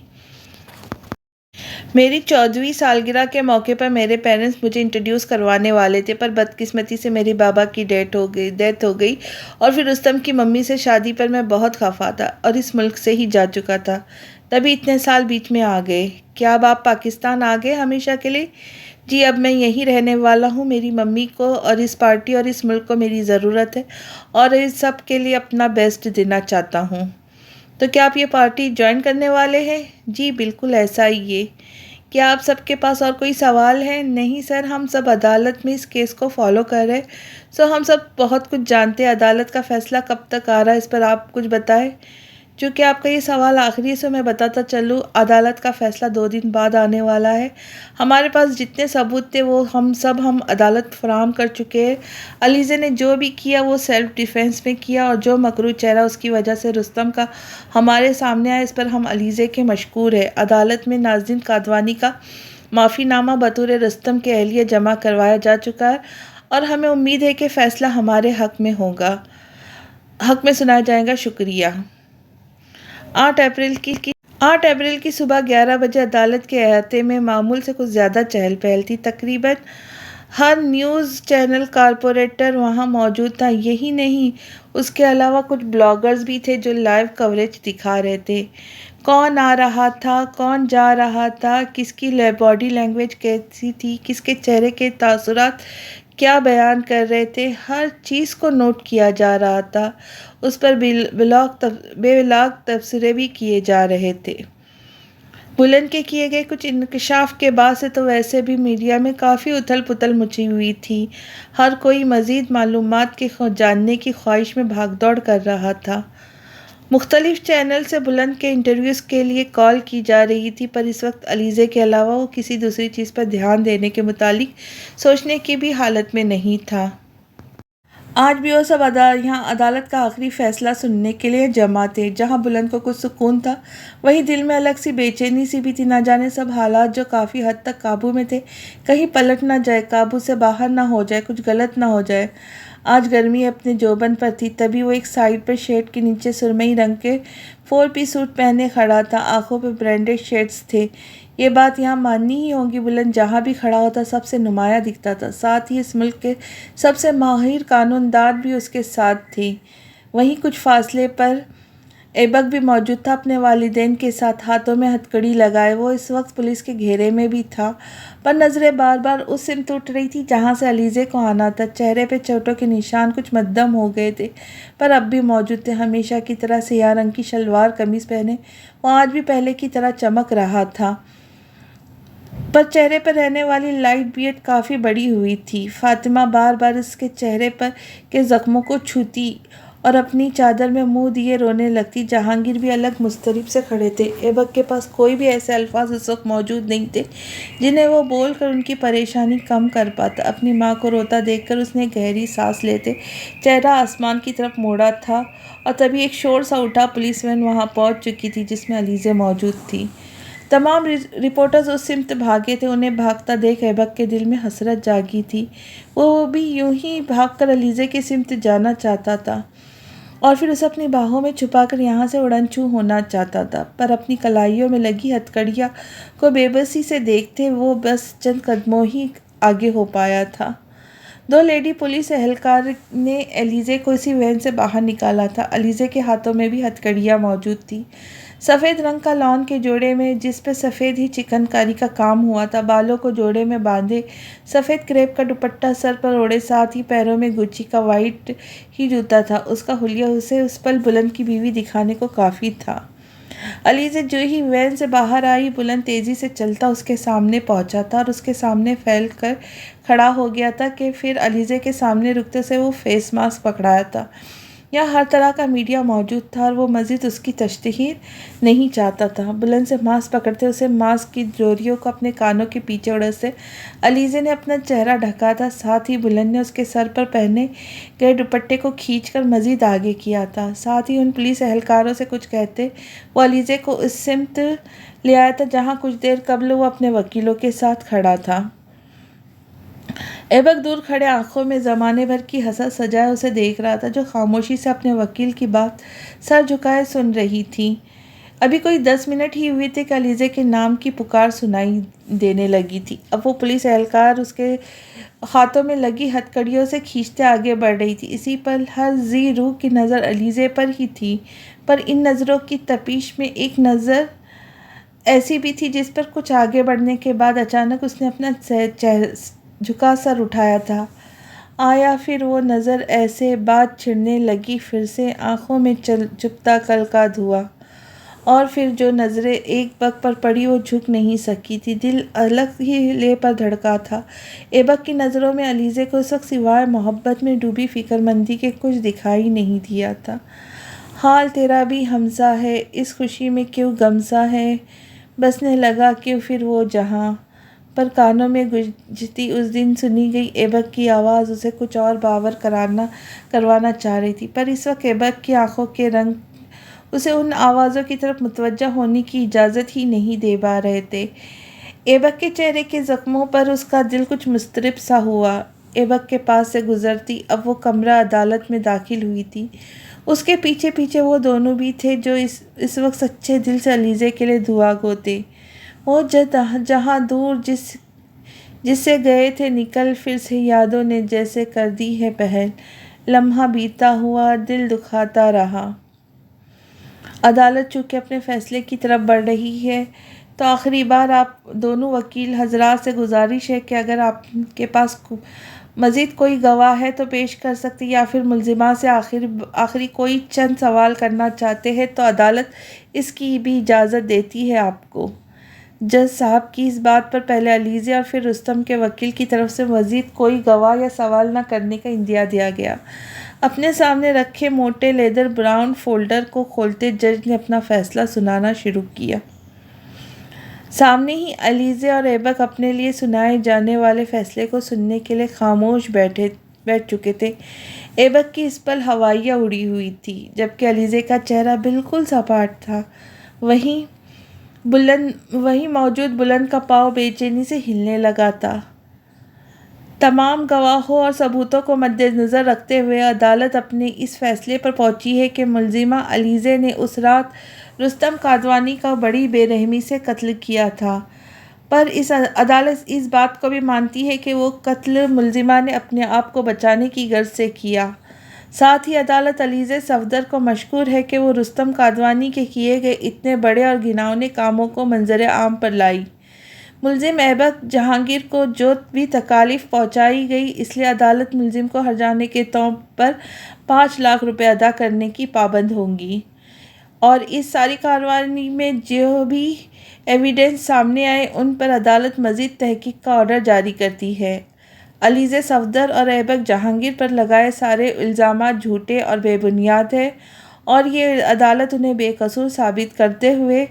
میری 14ویں سالگرہ کے موقع پر میرے پیرنٹس مجھے انٹروڈیوس کروانے والے تھے، پر بدقسمتی سے میرے بابا کی ڈیتھ ہو گئی اور پھر رستم کی ممی سے شادی پر میں بہت خفا تھا اور اس ملک سے ہی جا چکا تھا، تبھی اتنے سال بیچ میں آ گئے۔ کیا اب آپ پاکستان آ گئے ہمیشہ کے لیے؟ جی، اب میں یہیں رہنے والا ہوں۔ میری ممی کو اور اس پارٹی اور اس ملک کو میری ضرورت ہے اور اس سب کے لیے اپنا بیسٹ دینا چاہتا ہوں۔ تو کیا آپ یہ پارٹی جوائن کرنے والے ہیں؟ جی بالکل ایسا ہی ہے۔ کیا آپ سب کے پاس اور کوئی سوال ہے؟ نہیں سر، ہم سب عدالت میں اس کیس کو فالو کر رہے، سو ہم سب بہت کچھ جانتے ہیں۔ عدالت کا فیصلہ کب تک آ رہا ہے اس پر آپ کچھ بتائیں۔ چونکہ آپ کا یہ سوال آخری ہے، سو میں بتاتا چلوں، عدالت کا فیصلہ 2 دن بعد آنے والا ہے۔ ہمارے پاس جتنے ثبوت تھے وہ ہم عدالت فراہم کر چکے ہیں۔ علیزہ نے جو بھی کیا وہ سیلف ڈیفنس میں کیا، اور جو مکروہ چہرہ اس کی وجہ سے رستم کا ہمارے سامنے آیا اس پر ہم علیزہ کے مشکور ہیں۔ عدالت میں ناظرین قادوانی کا معافی نامہ بطور رستم کے اہلیہ جمع کروایا جا چکا ہے اور ہمیں امید ہے کہ فیصلہ ہمارے حق میں سنایا جائے گا۔ شکریہ۔ 8 اپریل کی صبح 11 بجے عدالت کے احاطے میں معمول سے کچھ زیادہ چہل پہل تھی۔ تقریباً ہر نیوز چینل کارپوریٹر وہاں موجود تھا۔ یہی نہیں، اس کے علاوہ کچھ بلاگرز بھی تھے جو لائیو کوریج دکھا رہے تھے۔ کون آ رہا تھا، کون جا رہا تھا، کس کی باڈی لینگویج کیسی تھی، کس کے چہرے کے تاثرات کیا بیان کر رہے تھے، ہر چیز کو نوٹ کیا جا رہا تھا۔ اس پر بے لاگ تبصرے بھی کیے جا رہے تھے۔ بلند کے کیے گئے کچھ انکشاف کے بعد سے تو ویسے بھی میڈیا میں کافی اتھل پتھل مچی ہوئی تھی۔ ہر کوئی مزید معلومات کے جاننے کی خواہش میں بھاگ دوڑ کر رہا تھا۔ مختلف چینل سے بلند کے انٹرویوز کے لیے کال کی جا رہی تھی، پر اس وقت علیزے کے علاوہ وہ کسی دوسری چیز پر دھیان دینے کے متعلق سوچنے کی بھی حالت میں نہیں تھا۔ آج بھی وہ سب یہاں عدالت کا آخری فیصلہ سننے کے لیے جمع تھے۔ جہاں بلند کو کچھ سکون تھا، وہیں دل میں الگ سی بے چینی سی بھی تھی۔ نہ جانے سب حالات جو کافی حد تک قابو میں تھے کہیں پلٹ نہ جائے، قابو سے باہر نہ ہو جائے، کچھ غلط نہ ہو جائے۔ آج گرمی اپنے جوبن پر تھی، تبھی وہ ایک سائیڈ پر شیڈ کے نیچے سرمئی رنگ کے 4 پیس سوٹ پہنے کھڑا تھا۔ آنکھوں پہ برینڈڈ شیڈز تھے۔ یہ بات یہاں ماننی ہی ہوگی، بلند جہاں بھی کھڑا ہوتا سب سے نمایاں دکھتا تھا۔ ساتھ ہی اس ملک کے سب سے ماہر قانون دان بھی اس کے ساتھ تھے۔ وہیں کچھ فاصلے پر ایبک بھی موجود تھا، اپنے والدین کے ساتھ، ہاتھوں میں ہتھکڑی لگائے۔ وہ اس وقت پولیس کے گھیرے میں بھی تھا، پر نظریں بار بار اس سمت اٹھ رہی تھی جہاں سے علیزے کو آنا تھا۔ چہرے پہ چوٹوں کے نشان کچھ مدھم ہو گئے تھے، پر اب بھی موجود تھے۔ ہمیشہ کی طرح سیاہ رنگ کی شلوار قمیض پہنے وہ آج بھی پہلے کی طرح چمک رہا تھا، پر چہرے پر رہنے والی لائٹ بیئرڈ کافی بڑی ہوئی تھی۔ فاطمہ بار بار اس کے چہرے پر کے زخموں کو چھوتی اور اپنی چادر میں منہ دیے رونے لگتی۔ جہانگیر بھی الگ مضطرب سے کھڑے تھے۔ ایبک کے پاس کوئی بھی ایسے الفاظ اس وقت موجود نہیں تھے جنہیں وہ بول کر ان کی پریشانی کم کر پاتا۔ اپنی ماں کو روتا دیکھ کر اس نے گہری سانس لیتے چہرہ آسمان کی طرف موڑا تھا، اور تبھی ایک شور سا اٹھا۔ پولیس وین وہاں پہنچ چکی تھی جس میں علیزے موجود تھی۔ تمام رپورٹرز اس سمت بھاگے تھے۔ انہیں بھاگتا دیکھ ایبک کے دل میں حسرت جاگی تھی۔ وہ بھی یوں ہی بھاگ کر علیزے کی سمت جانا چاہتا تھا، اور پھر اسے اپنی باہوں میں چھپا کر یہاں سے اڑن چھو ہونا چاہتا تھا، پر اپنی کلائیوں میں لگی ہتھکڑیاں کو بے بسی سے دیکھتے وہ بس چند قدموں ہی آگے ہو پایا تھا۔ 2 لیڈی پولیس اہلکار نے علیزے کو اسی وین سے باہر نکالا تھا۔ علیزے کے ہاتھوں میں بھی ہتھکڑیاں موجود تھیں، سفید رنگ کا لان کے جوڑے میں جس پہ سفید ہی چکن کاری کا کام ہوا تھا، بالوں کو جوڑے میں باندھے، سفید کریپ کا دوپٹہ سر پر اوڑھے، ساتھ ہی پیروں میں گچی کا وائٹ ہی جوتا تھا۔ اس کا حلیہ اسے اس پل بلند کی بیوی دکھانے کو کافی تھا۔ علیزے جو ہی وین سے باہر آئی، بلند تیزی سے چلتا اس کے سامنے پہنچا تھا اور اس کے سامنے پھیل کر کھڑا ہو گیا تھا کہ پھر علیزے کے سامنے رکتے سے وہ فیس ماسک پکڑایا تھا۔ یہاں ہر طرح کا میڈیا موجود تھا اور وہ مزید اس کی تشہیر نہیں چاہتا تھا۔ بلند سے ماسک پکڑتے اسے ماسک کی ڈوریوں کو اپنے کانوں کے پیچھے اڑستے علیزے نے اپنا چہرہ ڈھکا تھا، ساتھ ہی بلند نے اس کے سر پر پہنے گئے دوپٹے کو کھینچ کر مزید آگے کیا تھا۔ ساتھ ہی ان پولیس اہلکاروں سے کچھ کہتے وہ علیزے کو اس سمت لے آیا تھا جہاں کچھ دیر قبل وہ اپنے وکیلوں کے ساتھ کھڑا تھا۔ ایبک دور کھڑے آنکھوں میں زمانے بھر کی حسرت سجائے اسے دیکھ رہا تھا، جو خاموشی سے اپنے وکیل کی بات سر جھکائے سن رہی تھی۔ ابھی کوئی 10 منٹ ہی ہوئے تھے کہ علیزے کے نام کی پکار سنائی دینے لگی تھی۔ اب وہ پولیس اہلکار اس کے ہاتھوں میں لگی ہتھکڑیوں سے کھینچتے آگے بڑھ رہی تھی۔ اسی پل ہر ذی روح کی نظر علیزے پر ہی تھی، پر ان نظروں کی تپش میں ایک نظر ایسی بھی تھی جس پر کچھ آگے بڑھنے کے بعد اچانک اس نے اپنا جھکا سر اٹھایا تھا۔ آیا پھر وہ نظر ایسے بات چھڑنے لگی پھر سے آنکھوں میں چبھتا کل کا دھواں، اور پھر جو نظریں ایک بک پر پڑی وہ جھک نہیں سکی تھی۔ دل الگ ہی لے پر دھڑکا تھا۔ ایبک کی نظروں میں علیزے کو اس وقت سوائے محبت میں ڈوبی فکر مندی کے کچھ دکھائی نہیں دیا تھا۔ حال تیرا بھی ہمسا ہے، اس خوشی میں کیوں غمزہ ہے، بسنے لگا کیوں پھر وہ جہاں، پر کانوں میں گونجتی اس دن سنی گئی ایبک کی آواز اسے کچھ اور باور کروانا چاہ رہی تھی، پر اس وقت ایبک کی آنکھوں کے رنگ اسے ان آوازوں کی طرف متوجہ ہونے کی اجازت ہی نہیں دے پا رہے تھے۔ ایبک کے چہرے کے زخموں پر اس کا دل کچھ مضطرب سا ہوا۔ ایبک کے پاس سے گزرتی اب وہ کمرہ عدالت میں داخل ہوئی تھی۔ اس کے پیچھے پیچھے وہ دونوں بھی تھے جو اس وقت سچے دل سے علیزے کے لیے دعا گو تھے۔ وہ جہاں دور جس سے گئے تھے نکل، پھر سے یادوں نے جیسے کر دی ہے پہل، لمحہ بیتا ہوا دل دکھاتا رہا۔ عدالت چونکہ اپنے فیصلے کی طرف بڑھ رہی ہے، تو آخری بار آپ دونوں وکیل حضرات سے گزارش ہے کہ اگر آپ کے پاس مزید کوئی گواہ ہے تو پیش کر سکتے، یا پھر ملزمہ سے آخری کوئی چند سوال کرنا چاہتے ہیں تو عدالت اس کی بھی اجازت دیتی ہے آپ کو۔ جج صاحب کی اس بات پر پہلے علیزے اور پھر رستم کے وکیل کی طرف سے مزید کوئی گواہ یا سوال نہ کرنے کا عندیہ دیا گیا۔ اپنے سامنے رکھے موٹے لیدر براؤن فولڈر کو کھولتے جج نے اپنا فیصلہ سنانا شروع کیا۔ سامنے ہی علیزے اور ایبک اپنے لیے سنائے جانے والے فیصلے کو سننے کے لیے خاموش بیٹھ چکے تھے۔ ایبک کی اس پل ہوائیاں اڑی ہوئی تھی جبکہ علیزے کا چہرہ بالکل سپاٹ تھا۔ وہیں موجود بلند کا پاؤں بے چینی سے ہلنے لگا تھا۔ تمام گواہوں اور ثبوتوں کو مد نظر رکھتے ہوئے عدالت اپنے اس فیصلے پر پہنچی ہے کہ ملزمہ علیزے نے اس رات رستم کادوانی کا بڑی بے رحمی سے قتل کیا تھا، پر عدالت اس بات کو بھی مانتی ہے کہ وہ قتل ملزمہ نے اپنے آپ کو بچانے کی غرض سے کیا۔ ساتھ ہی عدالت علیزے صفدر کو مشکور ہے کہ وہ رستم کادوانی کے کیے گئے اتنے بڑے اور گھناؤنے کاموں کو منظر عام پر لائی۔ ملزم ایبک جہانگیر کو جو بھی تکالیف پہنچائی گئی، اس لیے عدالت ملزم کو ہرجانے کے طور پر 5 لاکھ روپے ادا کرنے کی پابند ہوگی، اور اس ساری کارروائی میں جو بھی ایویڈنس سامنے آئے ان پر عدالت مزید تحقیق کا آرڈر جاری کرتی ہے۔ علیزے صفدر اور ایبک جہانگیر پر لگائے سارے الزامات جھوٹے اور بے بنیاد ہیں، اور یہ عدالت انہیں بے قصور ثابت کرتے ہوئے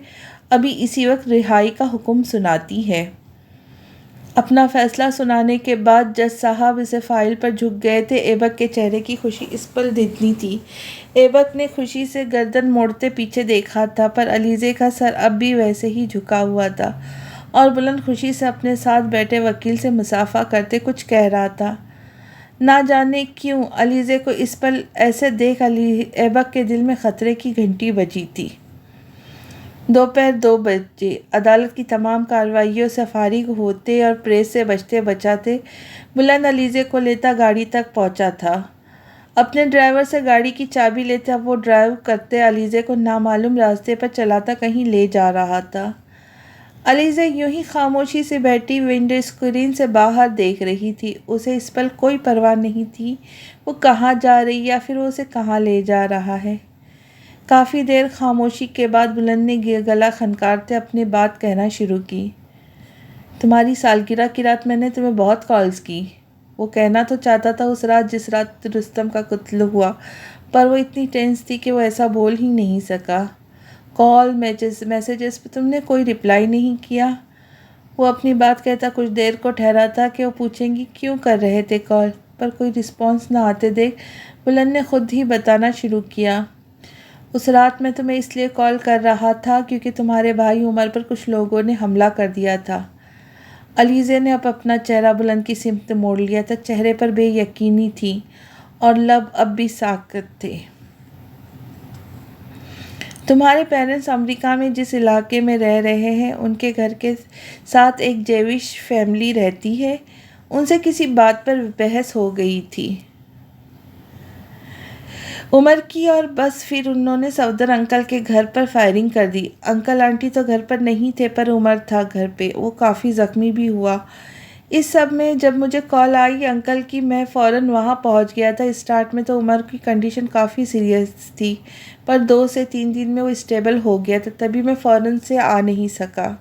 ابھی اسی وقت رہائی کا حکم سناتی ہے۔ اپنا فیصلہ سنانے کے بعد جج صاحب اسے فائل پر جھک گئے تھے۔ ایبک کے چہرے کی خوشی اس پل دگنی تھی۔ ایبک نے خوشی سے گردن موڑتے پیچھے دیکھا تھا، پر علیزے کا سر اب بھی ویسے ہی جھکا ہوا تھا اور بلند خوشی سے اپنے ساتھ بیٹھے وکیل سے مصافحہ کرتے کچھ کہہ رہا تھا۔ نہ جانے کیوں علیزے کو اس پل ایسے دیکھ ایبک کے دل میں خطرے کی گھنٹی بجی تھی۔ دوپہر 2 بجے عدالت کی تمام کارروائیوں سے فارغ ہوتے اور پریس سے بچتے بچاتے بلند علیزے کو لیتا گاڑی تک پہنچا تھا۔ اپنے ڈرائیور سے گاڑی کی چابی لیتا وہ ڈرائیو کرتے علیزے کو نامعلوم راستے پر چلاتا کہیں لے جا رہا تھا۔ علیزے یوں ہی خاموشی سے بیٹھی ونڈو اسکرین سے باہر دیکھ رہی تھی۔ اسے اس پل کوئی پرواہ نہیں تھی وہ کہاں جا رہی یا پھر وہ اسے کہاں لے جا رہا ہے۔ کافی دیر خاموشی کے بعد بلند نے گلا کھنکارتے اپنی بات کہنا شروع کی۔ تمہاری سالگرہ کی رات میں نے تمہیں بہت کالز کی۔ وہ کہنا تو چاہتا تھا اس رات جس رات رستم کا قتل ہوا، پر وہ اتنی ٹینس تھی کہ وہ ایسا بول ہی نہیں سکا۔ کال میسیجز پہ تم نے کوئی رپلائی نہیں کیا۔ وہ اپنی بات کہتا کچھ دیر کو ٹھہرا تھا کہ وہ پوچھیں گی کیوں کر رہے تھے کال، پر کوئی رسپانس نہ آتے دیکھ بلند نے خود ہی بتانا شروع کیا۔ اس رات میں تمہیں اس لیے کال کر رہا تھا کیونکہ تمہارے بھائی عمر پر کچھ لوگوں نے حملہ کر دیا تھا۔ علیزے نے اب اپنا چہرہ بلند کی سمت موڑ لیا تھا۔ چہرے پر بے یقینی تھی اور لب اب بھی ساکت تھے۔ تمہارے پیرنٹس امریکہ میں جس علاقے میں رہ رہے ہیں ان کے گھر کے ساتھ ایک جیوش فیملی رہتی ہے، ان سے کسی بات پر بحث ہو گئی تھی عمر کی، اور بس پھر انہوں نے صفدر انکل کے گھر پر فائرنگ کر دی۔ انکل آنٹی تو گھر پر نہیں تھے پر عمر تھا گھر پہ، وہ کافی زخمی بھی ہوا۔ اس سب میں جب مجھے کال آئی انکل کی میں فوراً وہاں پہنچ گیا تھا۔ اسٹارٹ میں تو عمر کی کنڈیشن کافی سیریس تھی پر 2 سے 3 دن میں وہ اسٹیبل ہو گیا تھا، تبھی میں فوراً سے آ نہیں سکا۔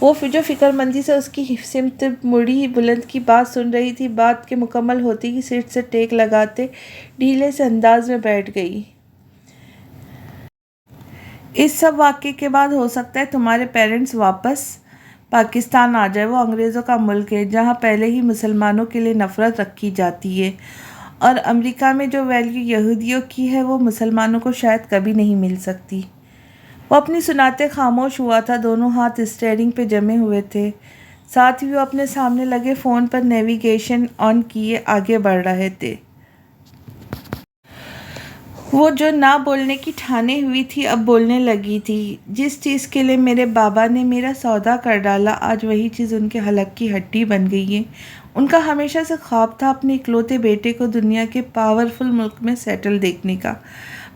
وہ جو فکر مندی سے اس کی سمت مڑی بلند کی بات سن رہی تھی، بات کے مکمل ہوتے ہی سیٹ سے ٹیک لگاتے ڈھیلے سے انداز میں بیٹھ گئی۔ اس سب واقعے کے بعد ہو سکتا ہے تمہارے پیرنٹس واپس پاکستان آ جائے۔ وہ انگریزوں کا ملک ہے جہاں پہلے ہی مسلمانوں کے لیے نفرت رکھی جاتی ہے، اور امریکہ میں جو ویلیو یہودیوں کی ہے وہ مسلمانوں کو شاید کبھی نہیں مل سکتی۔ وہ اپنی سناتے خاموش ہوا تھا، دونوں ہاتھ اسٹیئرنگ پہ جمے ہوئے تھے، ساتھ ہی وہ اپنے سامنے لگے فون پر نیویگیشن آن کیے آگے بڑھ رہے تھے۔ وہ جو نہ بولنے کی ٹھانی ہوئی تھی اب بولنے لگی تھی۔ جس چیز کے لیے میرے بابا نے میرا سودا کر ڈالا آج وہی چیز ان کے حلق کی ہڈی بن گئی ہے۔ ان کا ہمیشہ سے خواب تھا اپنے اکلوتے بیٹے کو دنیا کے پاورفل ملک میں سیٹل دیکھنے کا،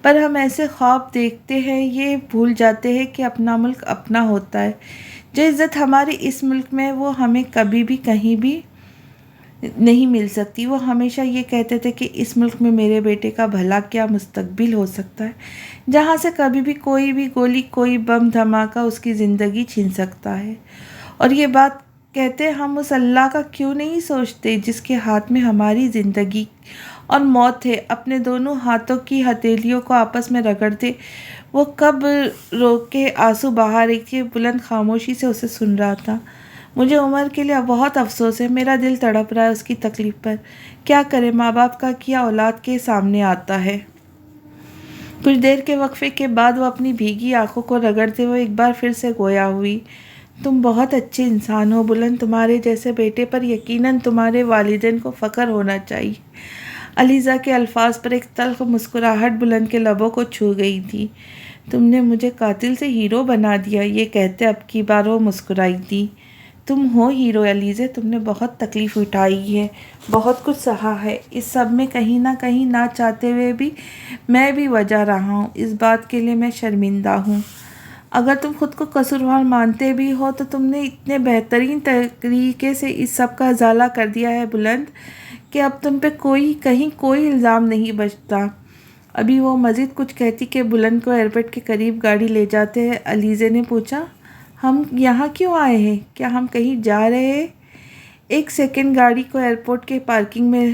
پر ہم ایسے خواب دیکھتے ہیں یہ بھول جاتے ہیں کہ اپنا ملک اپنا ہوتا ہے۔ جو عزت ہماری اس ملک میں وہ ہمیں کبھی بھی کہیں بھی نہیں مل سکتی۔ وہ ہمیشہ یہ کہتے تھے کہ اس ملک میں میرے بیٹے کا بھلا کیا مستقبل ہو سکتا ہے جہاں سے کبھی بھی کوئی بھی گولی کوئی بم دھماکہ اس کی زندگی چھین سکتا ہے، اور یہ بات کہتے ہم اس اللہ کا کیوں نہیں سوچتے جس کے ہاتھ میں ہماری زندگی اور موت تھے، اپنے دونوں ہاتھوں کی ہتھیلیوں کو آپس میں رگڑتے وہ کب روک کے آنسو بہا رہی تھی۔ بلند خاموشی سے اسے سن رہا تھا۔ مجھے عمر کے لیے بہت افسوس ہے، میرا دل تڑپ رہا ہے اس کی تکلیف پر۔ کیا کرے، ماں باپ کا کیا اولاد کے سامنے آتا ہے۔ کچھ دیر کے وقفے کے بعد وہ اپنی بھیگی آنکھوں کو رگڑتے ہوئے ایک بار پھر سے گویا ہوئی۔ تم بہت اچھے انسان ہو بلند، تمہارے جیسے بیٹے پر یقیناً تمہارے والدین کو فخر ہونا چاہیے۔ علیزہ کے الفاظ پر ایک تلخ مسکراہٹ بلند کے لبوں کو چھو گئی تھی۔ تم نے مجھے قاتل سے ہیرو بنا دیا، یہ کہتے اب کی بار وہ مسکرائی تھی۔ تم ہو ہیرو علیزہ، تم نے بہت تکلیف اٹھائی ہے، بہت کچھ سہا ہے، اس سب میں کہیں نہ چاہتے ہوئے بھی میں بھی وجہ رہا ہوں، اس بات کے لیے میں شرمندہ ہوں۔ اگر تم خود کو قصوروار مانتے بھی ہو تو تم نے اتنے بہترین طریقے سے اس سب کا ازالہ کر دیا ہے بلند کہ اب تم پہ کہیں کوئی الزام نہیں بچتا۔ ابھی وہ مزید کچھ کہتی کہ بلند کو ایئرپورٹ کے قریب گاڑی لے جاتے ہیں علیزہ نے پوچھا، ہم یہاں کیوں آئے ہیں؟ کیا ہم کہیں جا رہے ہیں؟ ایک سیکنڈ، گاڑی کو ایئرپورٹ کے پارکنگ میں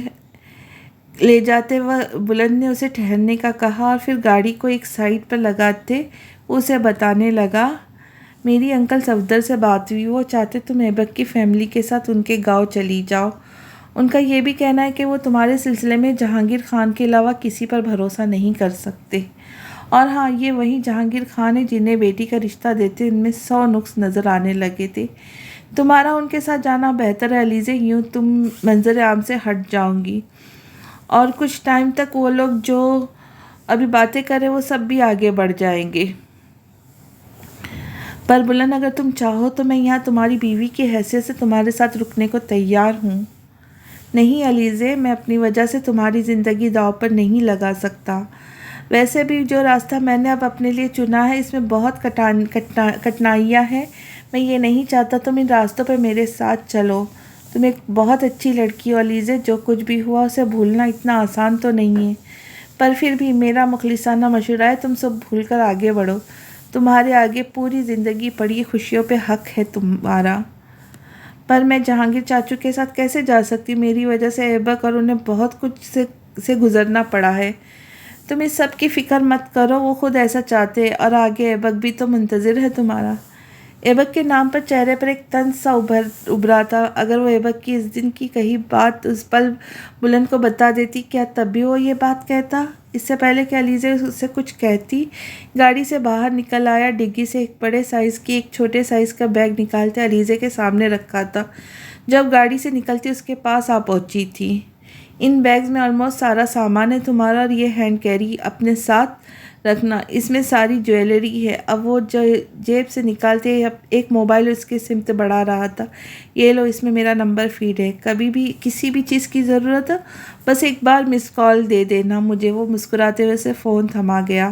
لے جاتے وقت بلند نے اسے ٹھہرنے کا کہا اور پھر گاڑی کو ایک سائڈ پر لگاتے اسے بتانے لگا، میری انکل صفدر سے بات ہوئی، وہ چاہتے تم ایبک کی فیملی کے ساتھ ان کے گاؤں چلی جاؤ۔ ان کا یہ بھی کہنا ہے کہ وہ تمہارے سلسلے میں جہانگیر خان کے علاوہ کسی پر بھروسہ نہیں کر سکتے، اور ہاں یہ وہی جہانگیر خان ہے جنہیں بیٹی کا رشتہ دیتے ان میں 100 نقص نظر آنے لگے تھے۔ تمہارا ان کے ساتھ جانا بہتر ہے علیزہ، یوں تم منظر عام سے ہٹ جاؤں گی اور کچھ ٹائم تک وہ لوگ جو ابھی باتیں کریں وہ سب بھی آگے بڑھ جائیں گے۔ پر بلند اگر تم چاہو تو میں یہاں تمہاری بیوی کی حیثیت سے تمہارے ساتھ رکنے کو تیار ہوں۔ نہیں علیزہ، میں اپنی وجہ سے تمہاری زندگی داؤ پر نہیں لگا سکتا۔ ویسے بھی جو راستہ میں نے اب اپنے لیے چنا ہے اس میں بہت کٹھنائیاں ہیں، میں یہ نہیں چاہتا تم ان راستوں پر میرے ساتھ چلو۔ تم ایک بہت اچھی لڑکی ہو علیزہ، جو کچھ بھی ہوا اسے بھولنا اتنا آسان تو نہیں ہے، پر پھر بھی میرا مخلصانہ مشورہ ہے تم سب بھول کر آگے بڑھو۔ تمہارے آگے پوری زندگی پڑی، خوشیوں پہ حق ہے تمہارا۔ پر میں جہانگیر چاچو کے ساتھ کیسے جا سکتی؟ میری وجہ سے ایبک اور انہیں بہت کچھ سے گزرنا پڑا ہے۔ تم اس سب کی فکر مت کرو، وہ خود ایسا چاہتے ہیں، اور آگے ایبک بھی تو منتظر ہے تمہارا۔ ایبک کے نام پر چہرے پر ایک طنز سا ابھرا تھا۔ اگر وہ ایبک کی اس دن کی کہی بات اس پل بلند کو بتا دیتی، کیا تب بھی وہ یہ بات کہتا؟ اس سے پہلے کہ علیزہ اسے کچھ کہتی، گاڑی سے باہر نکل آیا، ڈگی سے ایک بڑے سائز کی ایک چھوٹے سائز کا بیگ نکالتے علیزہ کے سامنے رکھا تھا۔ جب گاڑی سے نکلتی اس کے پاس آ پہنچی تھی۔ ان بیگز میں آلموسٹ سارا سامان ہے تمہارا، اور یہ ہینڈ کیری اپنے ساتھ رکھنا، اس میں ساری جویلری ہے۔ اب وہ جیب سے نکالتے ایک موبائل اس کے سمت بڑھا رہا تھا، یہ لو، اس میں میرا نمبر فیڈ ہے، کبھی بھی کسی بھی چیز کی ضرورت ہو بس ایک بار مس کال دے دینا مجھے۔ وہ مسکراتے ہوئے سے فون تھما گیا۔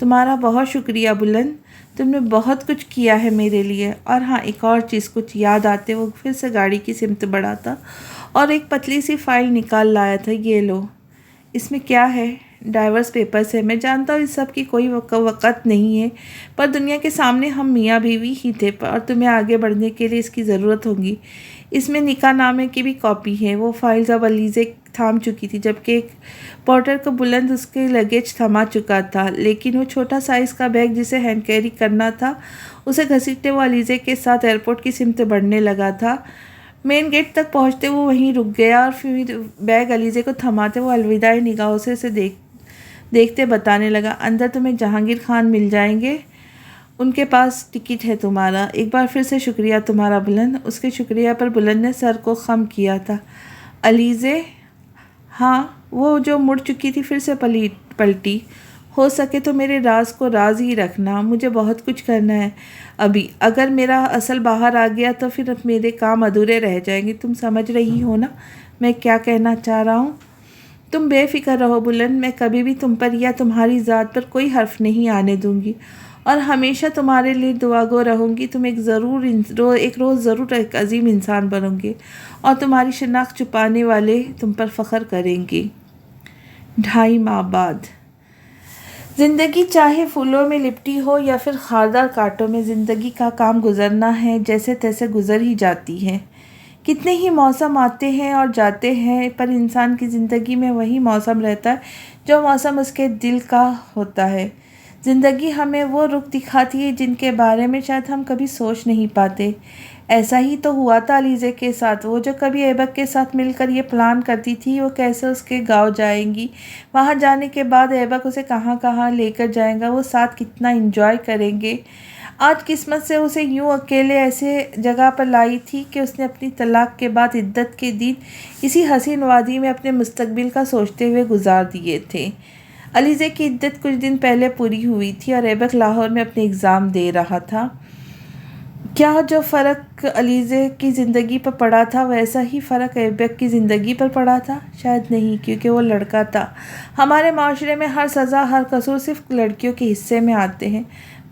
تمہارا بہت شکریہ بلند، تم نے بہت کچھ کیا ہے میرے لیے۔ اور ہاں ایک اور چیز، کچھ یاد آتے وہ پھر سے گاڑی کی سمت بڑھا تھا اور ایک پتلی سی فائل نکال لایا تھا، یہ لو، اس میں کیا ہے؟ ڈائیورس پیپرز ہے۔ میں جانتا ہوں اس سب کی کوئی وقت نہیں ہے، پر دنیا کے سامنے ہم میاں بیوی ہی تھے اور تمہیں آگے بڑھنے کے لیے اس کی ضرورت ہوگی۔ اس میں نکاح نامے کی بھی کاپی ہے۔ وہ فائل اب علیزہ تھام چکی تھی، جبکہ ایک پورٹر کو بلند اس کے لگیج تھما چکا تھا، لیکن وہ چھوٹا سائز کا بیگ جسے ہینڈ کیری کرنا تھا اسے گھسیٹتے وہ علیزہ کے ساتھ ایئرپورٹ کی سمت بڑھنے لگا تھا۔ مین گیٹ تک پہنچتے وہ وہیں رک گیا اور پھر بیگ علیزہ کو تھماتے وہ الوداعی نگاہوں سے اسے دیکھتے بتانے لگا، اندر تمہیں جہانگیر خان مل جائیں گے، ان کے پاس ٹکٹ ہے تمہارا۔ ایک بار پھر سے شکریہ تمہارا بلند۔ اس کے شکریہ پر بلند نے سر کو خم کیا تھا۔ علیزہ؟ ہاں، وہ جو مڑ چکی تھی پھر سے پلٹی، ہو سکے تو میرے راز کو راز ہی رکھنا، مجھے بہت کچھ کرنا ہے ابھی، اگر میرا اصل باہر آ گیا تو پھر میرے کام ادھورے رہ جائیں گے۔ تم سمجھ رہی ہو نا میں کیا کہنا چاہ رہا ہوں؟ تم بے فکر رہو بلند، میں کبھی بھی تم پر یا تمہاری ذات پر کوئی حرف نہیں آنے دوں گی اور ہمیشہ تمہارے لیے دعا گو رہوں گی۔ تم ایک روز ضرور ایک عظیم انسان بنو گے اور تمہاری شناخت چھپانے والے تم پر فخر کریں گے۔ 2.5 ماہ بعد۔ زندگی چاہے پھولوں میں لپٹی ہو یا پھر خاردار کانٹوں میں، زندگی کا کام گزرنا ہے، جیسے تیسے گزر ہی جاتی ہے۔ کتنے ہی موسم آتے ہیں اور جاتے ہیں، پر انسان کی زندگی میں وہی موسم رہتا ہے جو موسم اس کے دل کا ہوتا ہے۔ زندگی ہمیں وہ رخ دکھاتی ہے جن کے بارے میں شاید ہم کبھی سوچ نہیں پاتے۔ ایسا ہی تو ہوا تھا علیزے کے ساتھ۔ وہ جو کبھی ایبک کے ساتھ مل کر یہ پلان کرتی تھی وہ کیسے اس کے گاؤں جائیں گی، وہاں جانے کے بعد ایبک اسے کہاں کہاں لے کر جائے گا، وہ ساتھ کتنا انجوائے کریں گے۔ آج قسمت سے اسے یوں اکیلے ایسے جگہ پر لائی تھی کہ اس نے اپنی طلاق کے بعد عدت کے دن اسی حسین وادی میں اپنے مستقبل کا سوچتے ہوئے گزار دیے تھے۔ علیزے کی عدت کچھ دن پہلے پوری ہوئی تھی اور ایبک لاہور میں اپنے اگزام دے رہا تھا۔ کیا جو فرق علیزے کی زندگی پر پڑا تھا ویسا ہی فرق ایبک کی زندگی پر پڑا تھا؟ شاید نہیں، کیونکہ وہ لڑکا تھا۔ ہمارے معاشرے میں ہر سزا، ہر قصور صرف لڑکیوں کے حصے میں آتے ہیں۔